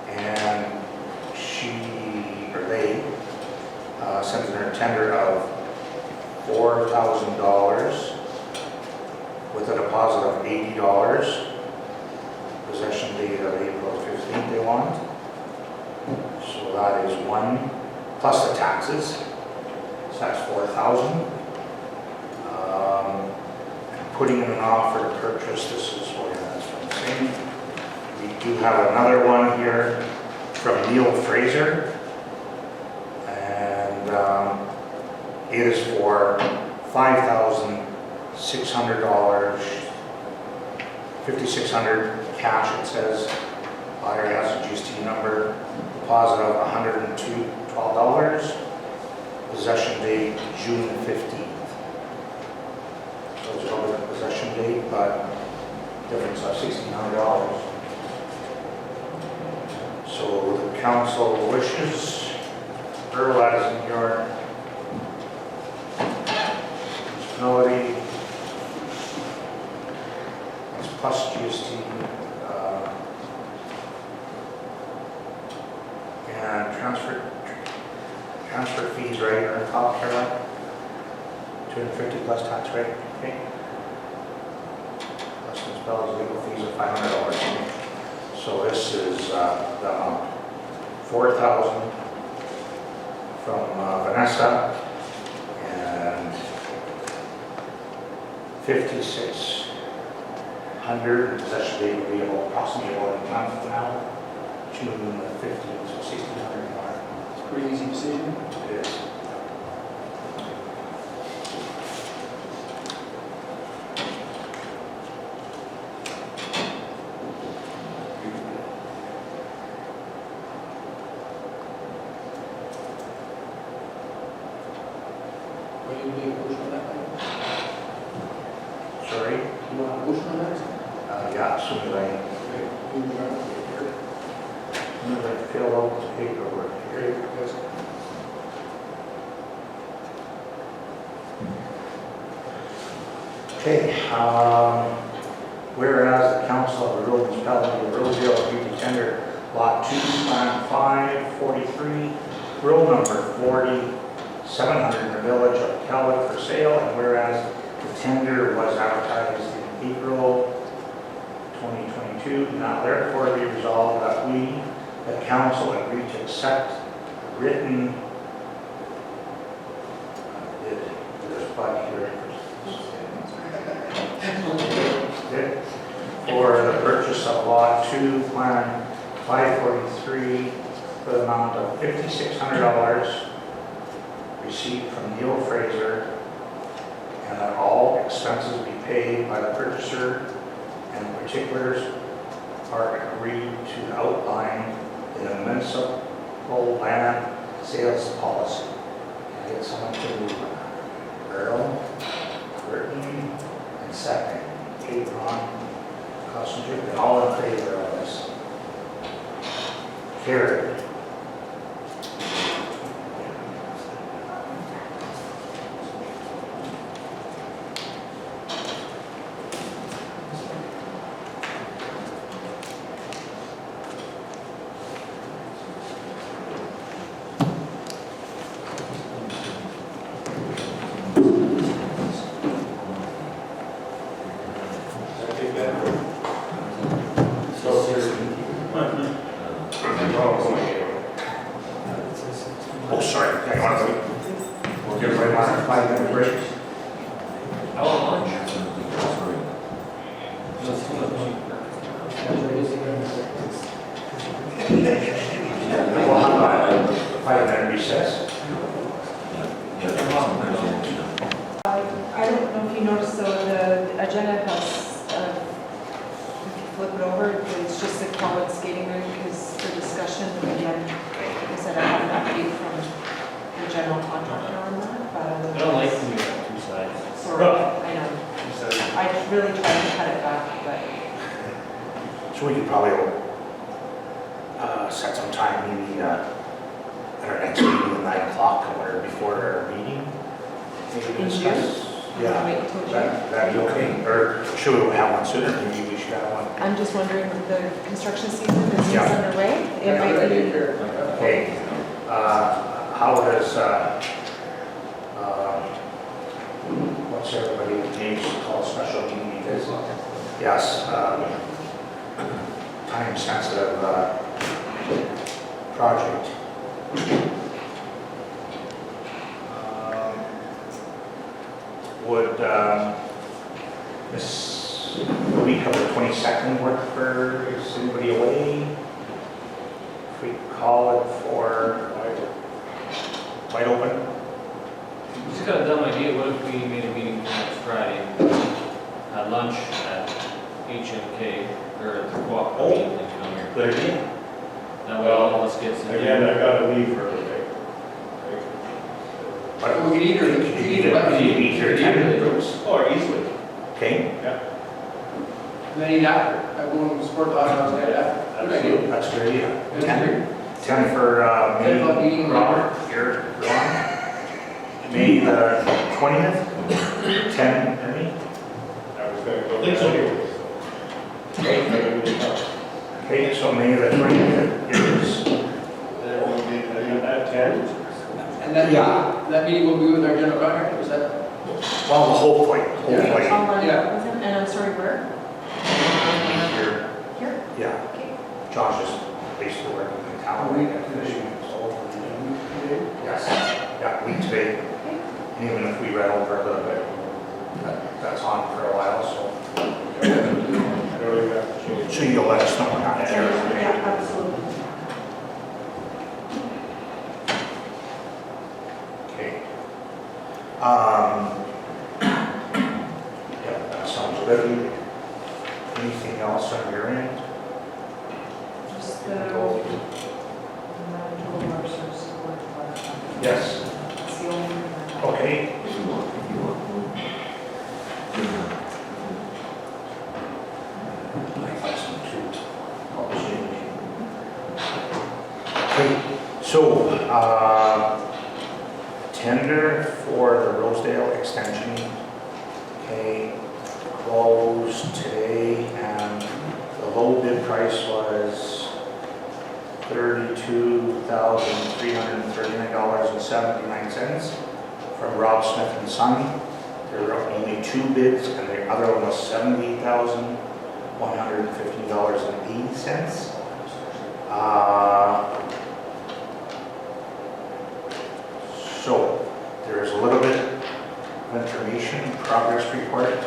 And they sent in a tender of $4,000 with a deposit of $80. Possession date of April 15th they want. So that is one, plus the taxes. So that's $4,000. Putting in an offer to purchase, this is what that's from the same. We do have another one here from Neil Fraser. And it is for $5,600, $5,600 cash, it says. Buyer has a GST number, deposit of $112, possession date June 15th. So it's a little bit of possession date, but difference of $1,600. So the council wishes, Earl, as in your municipality, it's plus GST, and transfer fees, right, on the top, Caroline? 250 plus tax rate, okay? Questions, well as legal fees of $500. So this is the amount, $4,000 from Vanessa and $5,600, that should be approximately about a month from now, June the 15th, so $1,600 more. It's a pretty easy decision. It is. Will you make a motion on that? Mike? Sorry? You want a motion on that? Yeah, as soon as I fill out the paperwork here. Okay, whereas the Council of the Rural Municipality of Rosedale agreed to tender Lot 2, Plan 543, roll number 4700 in the Village of Kelwood for sale, and whereas the tender was advertised in April 2022, now therefore be resolved that we, the Council, agree to accept written there's a spot here. For the purchase of Lot 2, Plan 543, for the amount of $5,600 received from Neil Fraser, and that all expenses be paid by the purchaser, and particulars are agreed to outline in a municipal land sales policy. Can I get someone to Earl, Burton, and second, Kate, Ron, Costinger, and all in favor of this? Carried. Oh, sorry, hang on a second. We'll give everybody a 5-minute break. I want lunch. We'll have a 5-minute recess. I don't know if you noticed, so the agenda has, if you flip it over, it's just the Kelwood skating rink is for discussion. And then, like I said, I have an update from the general contractor on that, but other I don't like when you have two sides. Sorry, I know. I really tried to cut it back, but So we could probably set some time, maybe at our next meeting at 9 o'clock or before our meeting. Maybe In discuss. Yeah, wait until June. that'd be okay. Or should we have one sooner? Maybe we should have one. I'm just wondering, the construction season is Yeah. underway. It Yeah, might good be, idea here. Okay. How does, what's everybody names called special meeting? Because, yes, time sensitive project. Would this week of the 22nd work for, is anybody away? If we call it for wide open? Just got a dumb idea, what if we made a meeting for next Friday, had lunch at HMK, or at the cooperative meeting down here. Good idea. That way all of us get some. Again, I gotta leave for the day. But We could either, you eat your 10 groups. Or easily. Okay, and then eat after. I go and support the hot dogs and eat after. Good idea. that's a good idea. That's 10 great. 10 for 10 o'clock me, meeting, Robert, you're Ron. May the 20th, 10 for me. I was gonna go. Think so. Okay, so May the 20th is, At 10. And that, Yeah. that meeting will be with our general contractor, is that? well, hopefully. Yeah. I'll, Yeah. and I'm sorry, where? Yeah, Okay. Josh is basically working in town. A week today, so a week today. Yes, yeah, week today. Okay. And even if we ran over a little bit, that's on for a while, so. I don't even have to change. So you'll let us know when that Yeah, is. yeah, absolutely. Okay. Yeah, that sounds good. Anything else on your end? Just the Manitoba Water Services Board. Yes. That's the only thing I have. Okay. Okay, so, tender for the Rosedale extension, okay, closed today, and the low bid price was $32,339.79 from Rob Smith and Son. There were only 2 bids, and the other one was $78,115.80. So there's a little bit of information, progress report.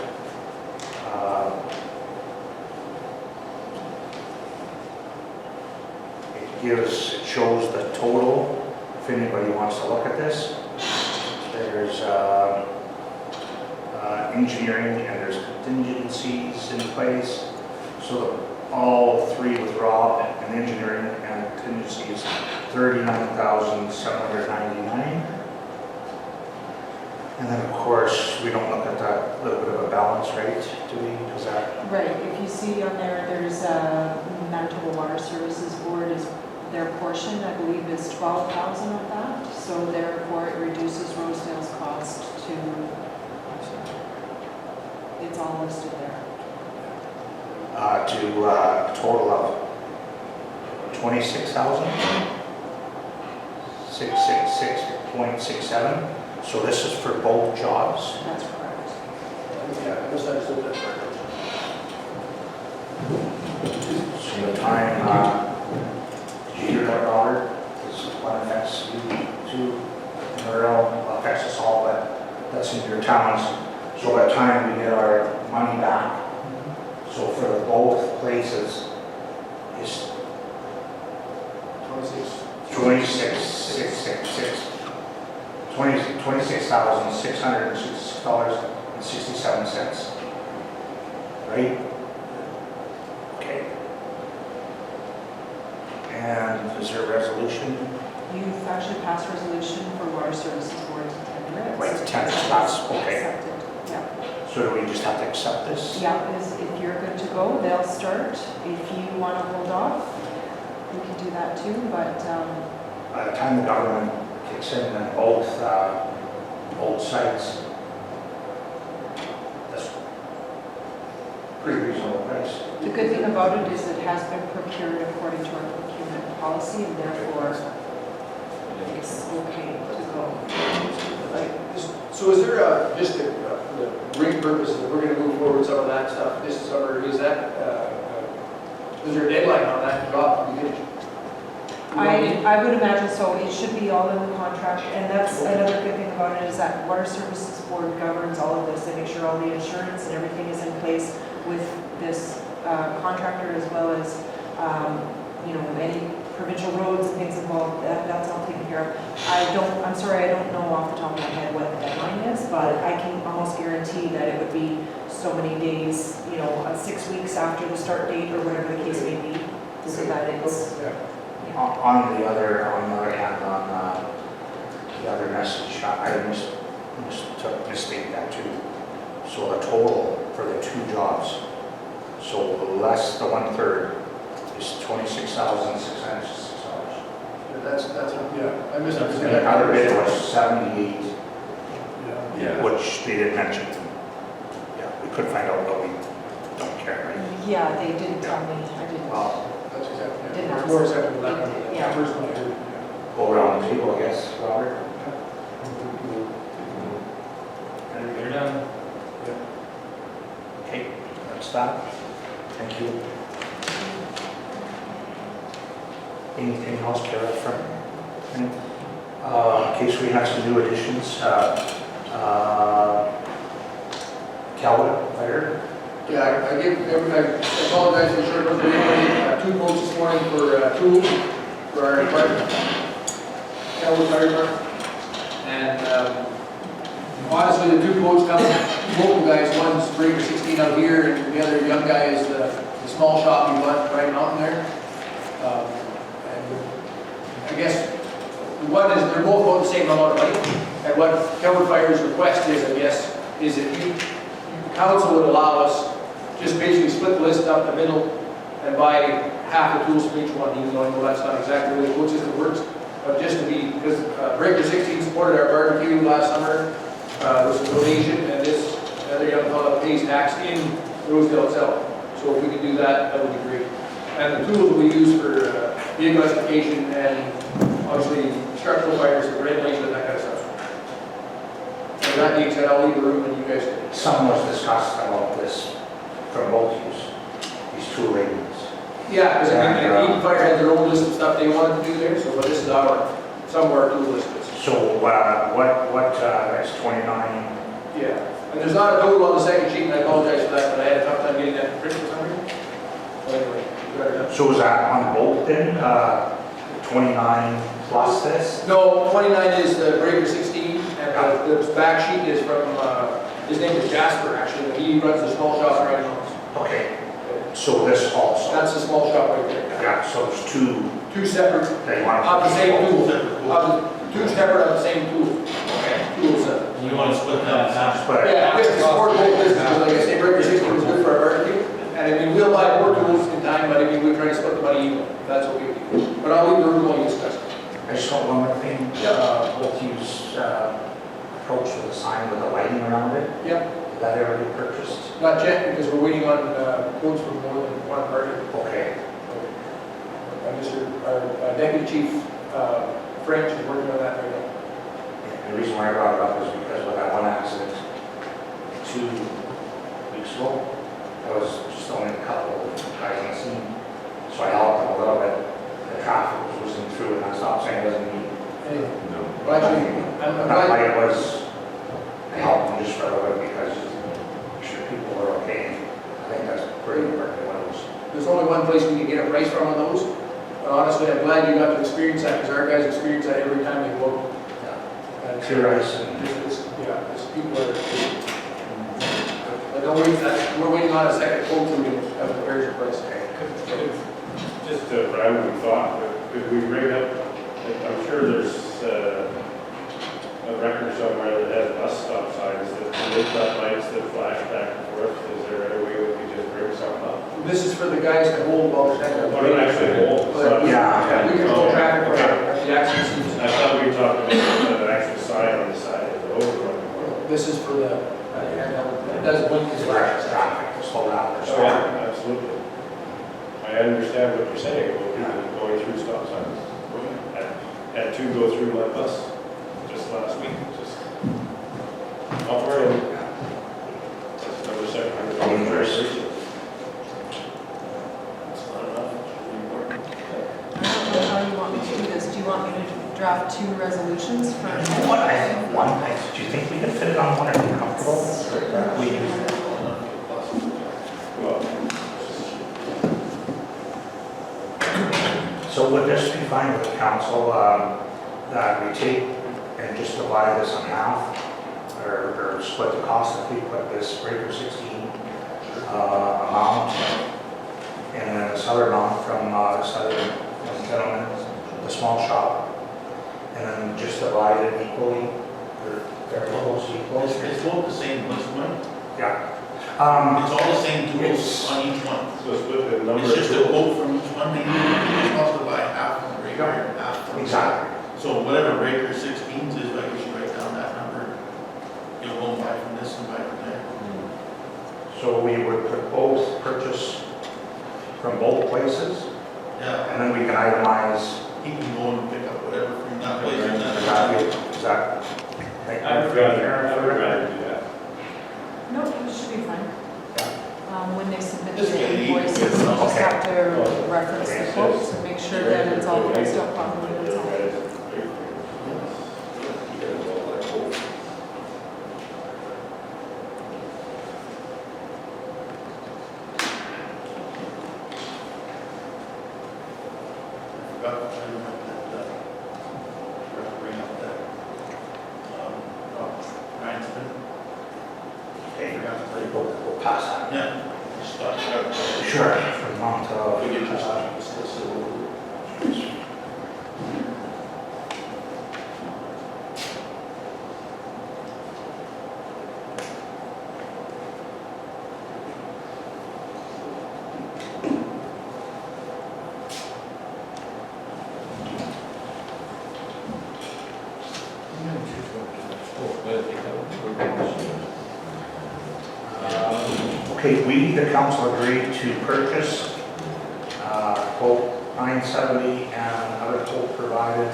It shows the total, if anybody wants to look at this. There's engineering and there's contingencies in place. So all 3 with Rob and engineering and contingencies, $39,799. And then of course, we don't look at that little bit of a balance rate, do we? Is that? Right, if you see on there, there's Manitoba Water Services Board is their portion, I believe, is 12,000 of that. So therefore, it reduces Rosedale's cost to, it's all listed there. To a total of 26,666.67. So this is for both jobs. That's correct. Yeah, I misunderstood that part. So the time, did you hear that, Robert? This one affects you too, or affects us all, but that's in your towns. So by the time we get our money back, so for both places, it's 26,666.67 right? Okay. And is there a resolution? You've actually passed resolution for Water Services Board to tender it. Right, tender, that's okay. Accepted, yeah. So do we just have to accept this? Yeah, if you're good to go, they'll start. If you want to hold off, we can do that too, but By the time the government kicks in on both sites, that's pretty reasonable price. the good thing about it is it has been procured according to our procurement policy, and therefore it's okay to go. So is there just for the green purposes, we're going to move forward some of that stuff this summer, is that, is there a deadline on that to drop to be finished? I would imagine so. It should be all in the contract, and that's another good thing about it is that Water Services Board governs all of this. They make sure all the insurance and everything is in place with this contractor, as well as, any provincial roads and things involved. That's all taken care of. I'm sorry, I don't know off the top of my head what the deadline is, but I can almost guarantee that it would be so many days, 6 weeks after the start date or whatever the case may be, so that it's. On the other hand, on the other message, I mistake that too. So the total for the 2 jobs, so less the 1/3 is $26,606. That's, yeah, I misunderstood. And the other bid was 78, Yeah. which they didn't mention. Yeah, we could find out, but we don't care, right? Yeah, they didn't tell me. I didn't. Well, That's exactly, Didn't yeah. ask. It's more acceptable than that. Yeah. First one I heard, yeah. go around the table, I guess, Robert. You're done. Okay, that's that. Thank you. Anything else, Kara, from? In case we have some new additions, Calvin, fire. Yeah, I apologize for short notice, but 2 quotes this morning for tools for our department. Elwood Fire Department. And honestly, the 2 quotes come from local guys. One's breaker 16 out here, and the other young guy is the small shop we bought right mountain there. And I guess one is, they're both about the same amount of money. And what Calvin Fire's request is, I guess, is that you council would allow us just basically split the list up the middle and buy half the tools from each one, even though I know that's not exactly the way the quote system works. But just to be, because Breaker 16 supported our barbecue last summer, there was a donation, and this other young fellow pays tax in Rosedale itself. So if we could do that, that would be great. And the tools we use for vehicle identification and obviously structural fires, ventilation, and that kind of stuff. So that being said, I'll leave the room and you guys can. Some was discussed about this from both use, these tool ratings. Yeah, because I mean, each fire had their own list of stuff they wanted to do there, so this is some of our tool list. So what is 29? Yeah, and there's not a total on the second sheet, and I apologize for that, but I had a tough time getting that print for some reason. So anyway, you better know. So is that on both then, 29 plus this? No, 29 is the Breaker 16, and the back sheet is from, his name is Jasper, actually. He runs the small shop right now. Okay, so this also? That's the small shop right there. Yeah, so there's Two separate, they want of the same tool. tool. Two separate of the same tool. Okay. Tool set. You want to split that in half? But Yeah, we have to support both businesses, like I say, Breaker 16 was good for our barbecue. And I mean, we'll buy more tools in time, but I mean, we're trying to split the money even. That's what we do. But I'll leave the room while you discuss it. I just got one more thing. Both use approach with a sign with the lighting around it. Yep. Is that already purchased? Not yet, because we're waiting on quotes from more than one party. Okay. Our Deputy Chief French is working on that right now. The reason why I brought it up is because with that one accident 2 weeks ago, I was just only a couple of guys on the scene. So I helped them a little bit. The traffic was whizzing through and that stop sign doesn't mean. Well, actually, I'm That glad. light was, I helped them just for a little bit because I'm sure people were okay. I think that's pretty important. There's only one place we can get a price from on those. But honestly, I'm glad you got to experience that, because our guys experience that every time they go. And Clear ice and yeah, it's people are. But don't wait, we're waiting on a second quote to have the various price. Just a random thought, but could we bring up, I'm sure there's a record somewhere that has bus stop signs that lit lights that flash back and forth. Is there any way we could just bring something up? This is for the guys to hold while they're standing. What do I actually hold? Yeah. We control traffic Okay. for the accidents. I thought we were talking about an actual sign on the side of the road. This is for the, it does blink as well. traffic to slow down or Oh, stop. yeah, absolutely. I understand what you're saying, about people going through stop signs. Had 2 go through my bus just last week, just not worrying. That's another $700 translation. That's not enough. I don't know how you want me to do this. Do you want me to draft 2 resolutions for? What, I think one, do you think we could fit it on one? Are you comfortable? We Well, So would this be fine with the council, that we take and just divide this in half, or split the cost if we put this Breaker 16 amount, and then this other amount from this other gentleman, the small shop, and then just divide it equally, or very close to equal? It's both the same, what's one? Yeah. It's all the same tools It's- on each one. so split the number. It's just a of quote from each one, maybe you're supposed to buy half from the breaker and half from. Exactly. So whatever breaker 16s is, like, we should write down that number. You'll go and buy from this and buy from there. So we would put both purchase from both places, Yeah, and then we can itemize. he can go and pick up whatever from that place and that. Is that? I would rather do that. No, it should be fine. When they submit This way the they invoices, equal. you just Okay. have to reference the quotes and make sure that it's all. That's no problem, that's all. Forgot to bring up that, Ryan Smith. Okay, Forgot to bring we'll pass that. Yeah. Just thought, Sure, for amount of, we get this. okay, we, the council, agreed to purchase, quote 970 and other quote provided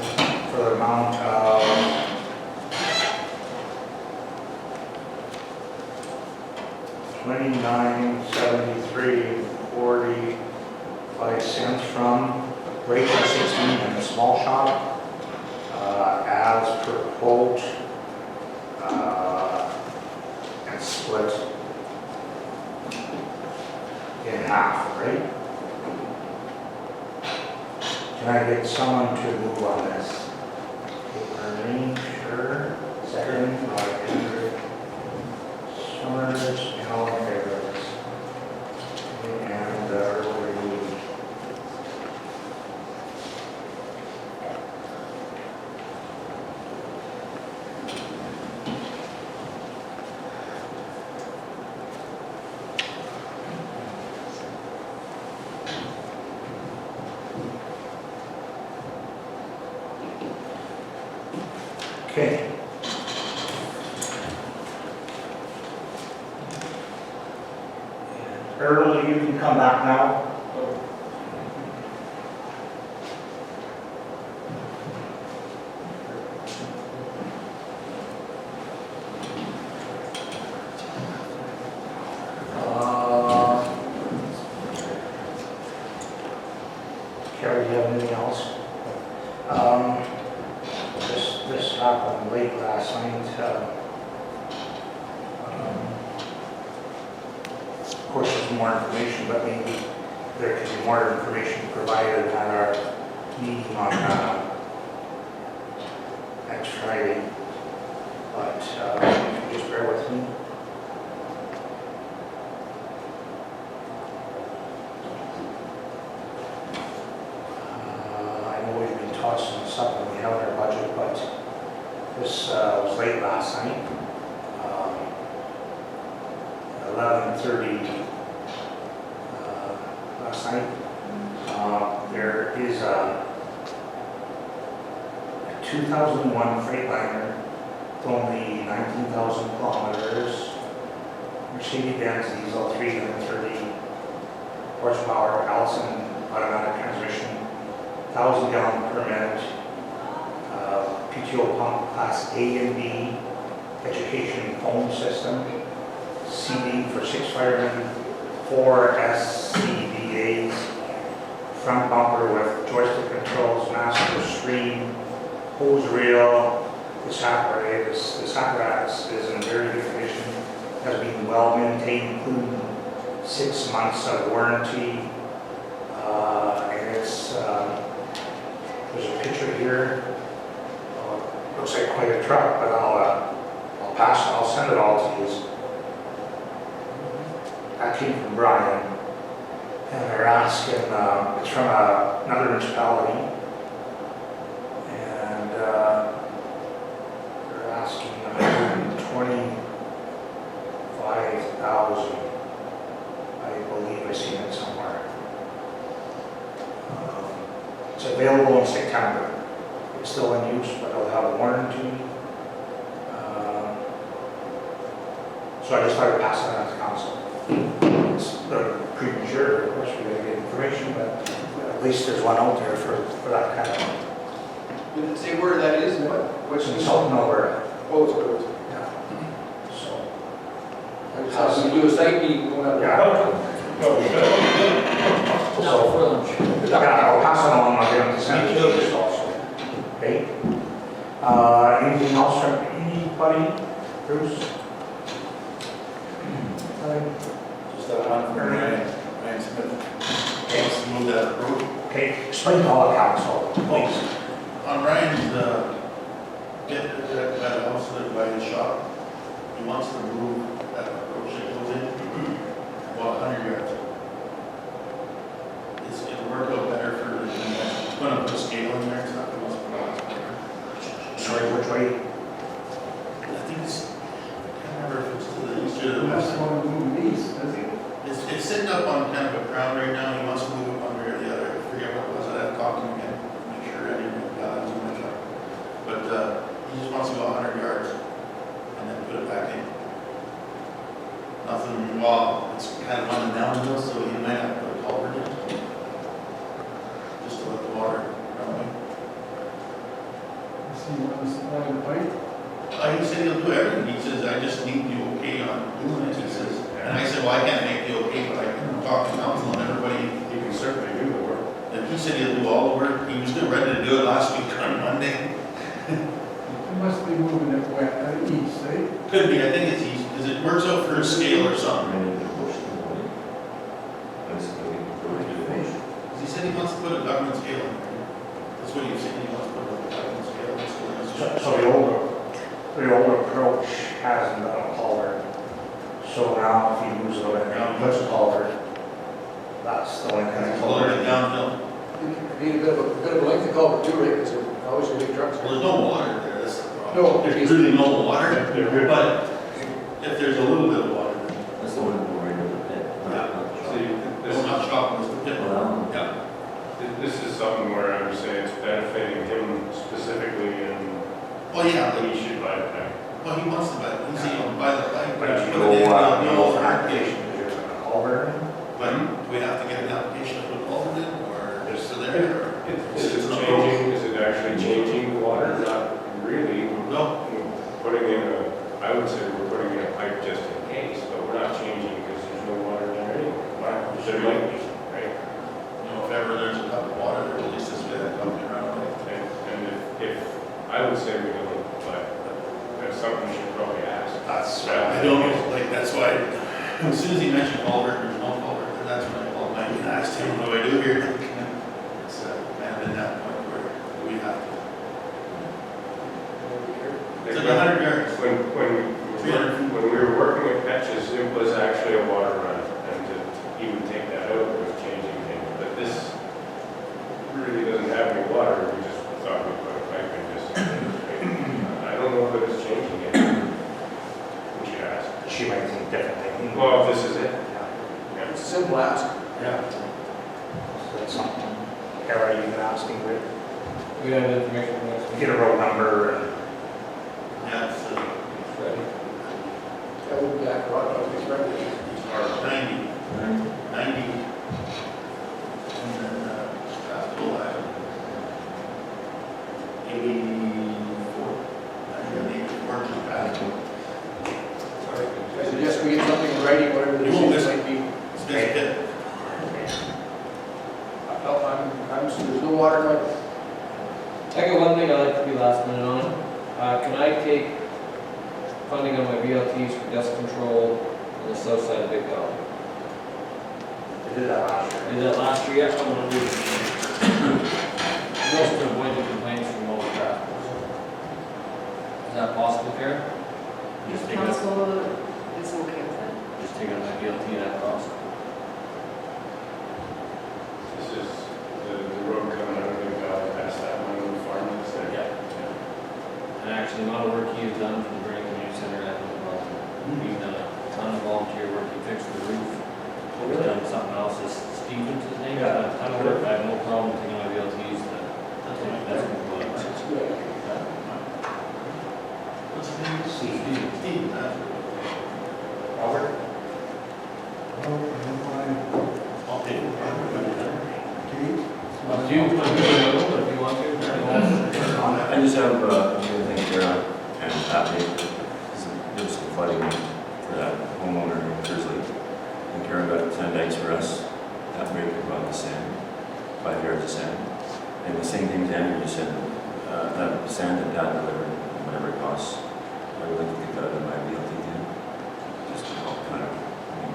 for the amount of $29.73.45 from Rachel 16 in the small shop, as per quote, and split in half, right? Can I get someone to move on this? Maureen, sure. Second, Andrew. Summers, and all in favor of this. And, earlier moving. Okay. Earl, you can come back now. Carrie, do you have anything else? This happened late last night. Of course, there's more information, but maybe there could be more information provided at our meeting on next Friday. But if you just bear with me. I know we've been tossing this up and we have our budget, but this was late last night. 11:30 last night. There is a 2001 Freightliner with only 19,000 kilometers, Mercedes-Benz diesel, 330 horsepower, Allison automatic transmission, 1,000 gallon permit, PTO pump class A and B, education phone system, CD for 6 firemen, 4 SCBAs, front bumper with joystick controls, master stream, hose reel. This apparatus is in very good condition, has been well maintained, including 6 months of warranty. And it's, there's a picture here. Looks like quite a truck, but I'll send it all to you. That came from Brian, and they're asking, it's from another municipality, and they're asking 125,000. I believe I've seen it somewhere. It's available in September. It's still in use, but it'll have a warranty. So I just thought I'd pass it on to council. It's premature, of course, we gotta get information, but at least there's one out there for that kind of. Did it say where that is and what? Which It's Sultan over. Oh, it's good. Yeah. So. So we do a site meeting going up. Yeah. No, for lunch. Yeah, I'll pass it on, I'll get them to send it. Anything else from anybody? Bruce? Just that one from Ryan Smith. Wants to move that road. Okay, explain to all the council, please. On Ryan's, get that house that by his shop, he wants to move that approach that goes in about 100 yards. It'll work out better for the, he's gonna put a scale in there, it's not the most. Sorry, which way? I think it's, I can't remember if it's to the east or the He west. must want to move east, does he? It's sitting up on kind of a crown right now, he wants to move it one way or the other, I forget what it was, I'd have to talk to him again, make sure I didn't got too much up. But, he just wants to go 100 yards and then put it back in. Nothing, well, it's kind of on the downhill, so you might have to put a culvert in. Just to let the water run away. Does he want to supply the pipe? He said he'll do everything, he says, I just need the okay on doing it, he says. And I said, well, I can't make the okay, but I can talk to council and everybody. You can certainly do the work. And he said he'll do all the work, he was ready to do it last week on Monday. He must be moving it east, eh? Could be, I think it's easy, because it works out for a scale or something. Many of the bush in the morning. Basically, go to the bush. 'Cause he said he wants to put a government scale in there. That's what he was saying, he wants to put a government scale, that's what he wants to So the old approach hasn't got a culvert. So now if he moves it over and puts a culvert, that's the only kind of It's a little bit culvert. downhill. You need a bit of a lengthy culvert too, right, because obviously big trucks. Well, there's no water there, that's the problem. No. There's really no water, They're good. but if there's a little bit of water, then That's the one that we're in the pit. See, it's not chopping, it's the pit. Well, Yeah. this is something where I would say it's benefiting him specifically and Well, yeah, he should buy it back. well, he wants to buy, he's saying buy the pipe, But but if you you put it in, go, you know, for application. there's a culvert in. But do we have to get an application to put all of it, or just to there, or? Is it changing, is it actually changing the water? Not really. No, Putting in I would say we're putting in a pipe just in case, but we're not changing because there's no water there anyway. There might be, right? you know, if ever there's a cup of water, there at least this way that cup can run away. And if, I would say we don't, but that's something we should probably ask. That's, I don't know, like, that's why, as soon as he mentioned culvert, there's no culvert, that's when I called Mike and asked him, what do I do here? It's kind of in that point where we have to. It's like 100 yards. When we were working with Patches, it was actually a water run, and he would take that out with changing things. But this really doesn't have any water, we just thought we'd put a pipe in just. I don't know if it's changing it. We should ask. she might think differently. Well, this is it. Yeah. It's a simple ask. Yeah. So that's something, Kara, you can ask him, with. We have information from next week. Get a road number and Yeah, it's, That would be accurate, I would expect it. it's hard, 90, and then, Rosedale, 84, and then 84 to pass. I suggest we get something in writing, whatever the You won't decision miss might be. It's this pit. There's no water, in my- I got one thing I'd like to be last minute on. Can I take funding on my BLTs for dust control on the south side of Big Dog? they did that last year. Did that last year, yes, I'm gonna do it. Just to avoid the complaints from all the traffic. Is that possible, Karen? Just take it, Council is okay with it. just take it on my BLT that cost. This is the road coming out of the valley past that one on the farm that's there. And actually, a lot of work he has done for the Burning Community Center at the well. He's done a ton of volunteer work, he fixed the roof. He's done something else, this Stevens, his name, he's done a ton of work, I have no problem taking my BLTs to, that's what it was. That's good. What's his name? Steve. Steve, Robert? I'll take it. Do you, if you want to? I just have a thing here and update. There was some flooding for that homeowner in Kersley. And Karen got 10 dikes for us. That break about the sand, 5 yards of sand. And the same thing as Andrew just said, that sand that Pat delivered, whatever it costs, I would like to get that out of my BLT too. Just to help kind of, I mean,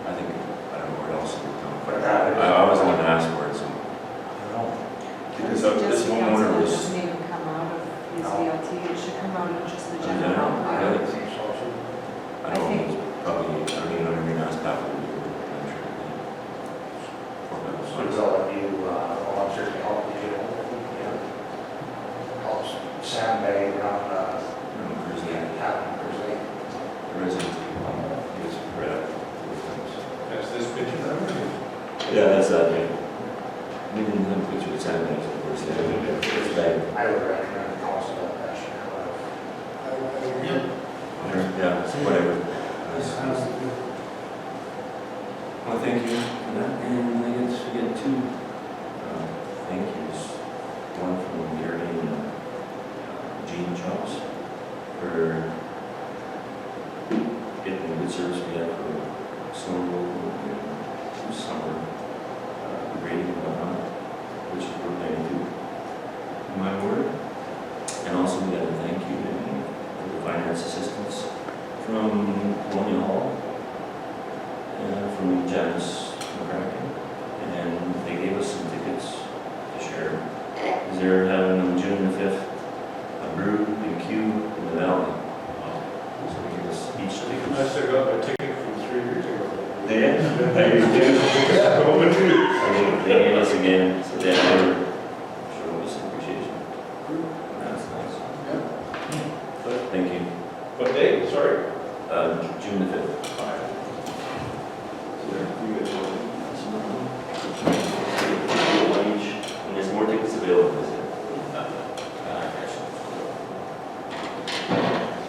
I think, I don't know where else it would come. But that is- I was the one that asked for it, so. I don't know. Because Just this the homeowner council, it was, doesn't even come out of his No. VLT, it should come out of just the Oh, general. general? fund. Really? think so too. I don't know, it's probably, I don't even know if you're gonna ask Pat what to do, but I'm sure. So does that let you, volunteer to help you, helps sandbag around, cabin, per se? The residents, he was right up to the things. That's this picture there. Yeah, that's that, yeah. We didn't have a picture of sandbags, of course, yeah. It's bad. I would recommend the cost of that should come out of. Yeah, it's whatever. Well, thank you for that, and I guess we get two thank yous. One from Gary and Gene Chops for getting the good service we had for snow removal and summer grading and whatnot, which we're planning to do, in my word. And also we got a thank you for the finance assistance from Colonial Hall, from Janice McCracken, and they gave us some tickets to share. Because they're having on June the 5th a brew and Q in the valley. So they gave us each I tickets. still got my ticket from 3 years ago. They did? They gave us again, so they were showing us appreciation. That's nice. Thank you. What day, sorry? June the 5th. And there's more tickets available, is it?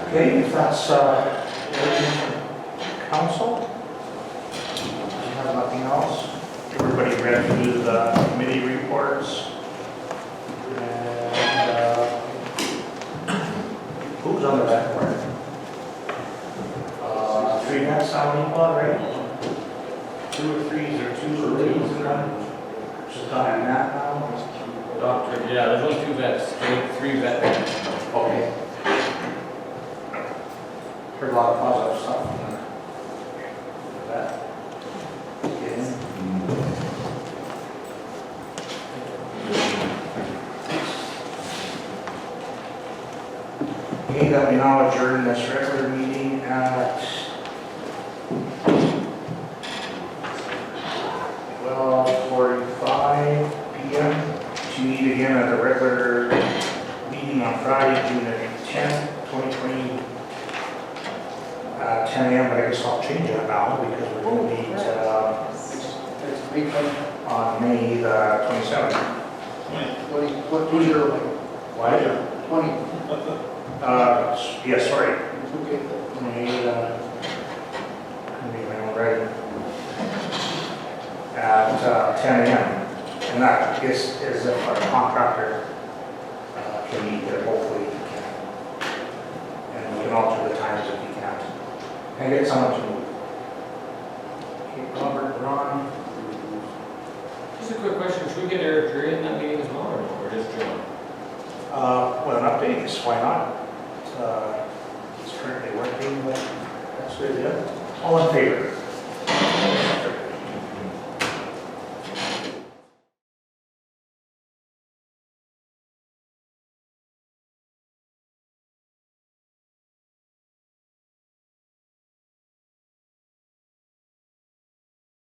Okay, if that's, everything from council, we have nothing else. Everybody read through the committee reports. And, who's on the back part? 3 minutes sound equal, right? 2 or 3s or 2 or 3s and one. Just on that now. Doctor, yeah, there's only 2 vets, 3 vet. Okay. Heard a lot of positive stuff from that. Yeah. Okay, that we now adjourn this regular meeting at 12:45 p.m. to meet again at the regular meeting on Friday, June 10th, 2020, 10 a.m., but I guess I'll change that now because we're going to meet Next week, on May the 27th. what was your, like, Why? 20? Yeah, sorry. Okay. May right at 10 a.m. And that is if our contractor can meet there, hopefully he can. And we can alter the times if he can't. And get someone to move. Okay, Robert, Ron. Just a quick question, should we get Eric Drury in that meeting as well, or just John? Well, an update is why not? He's currently working, but that's good, yeah. All in favor?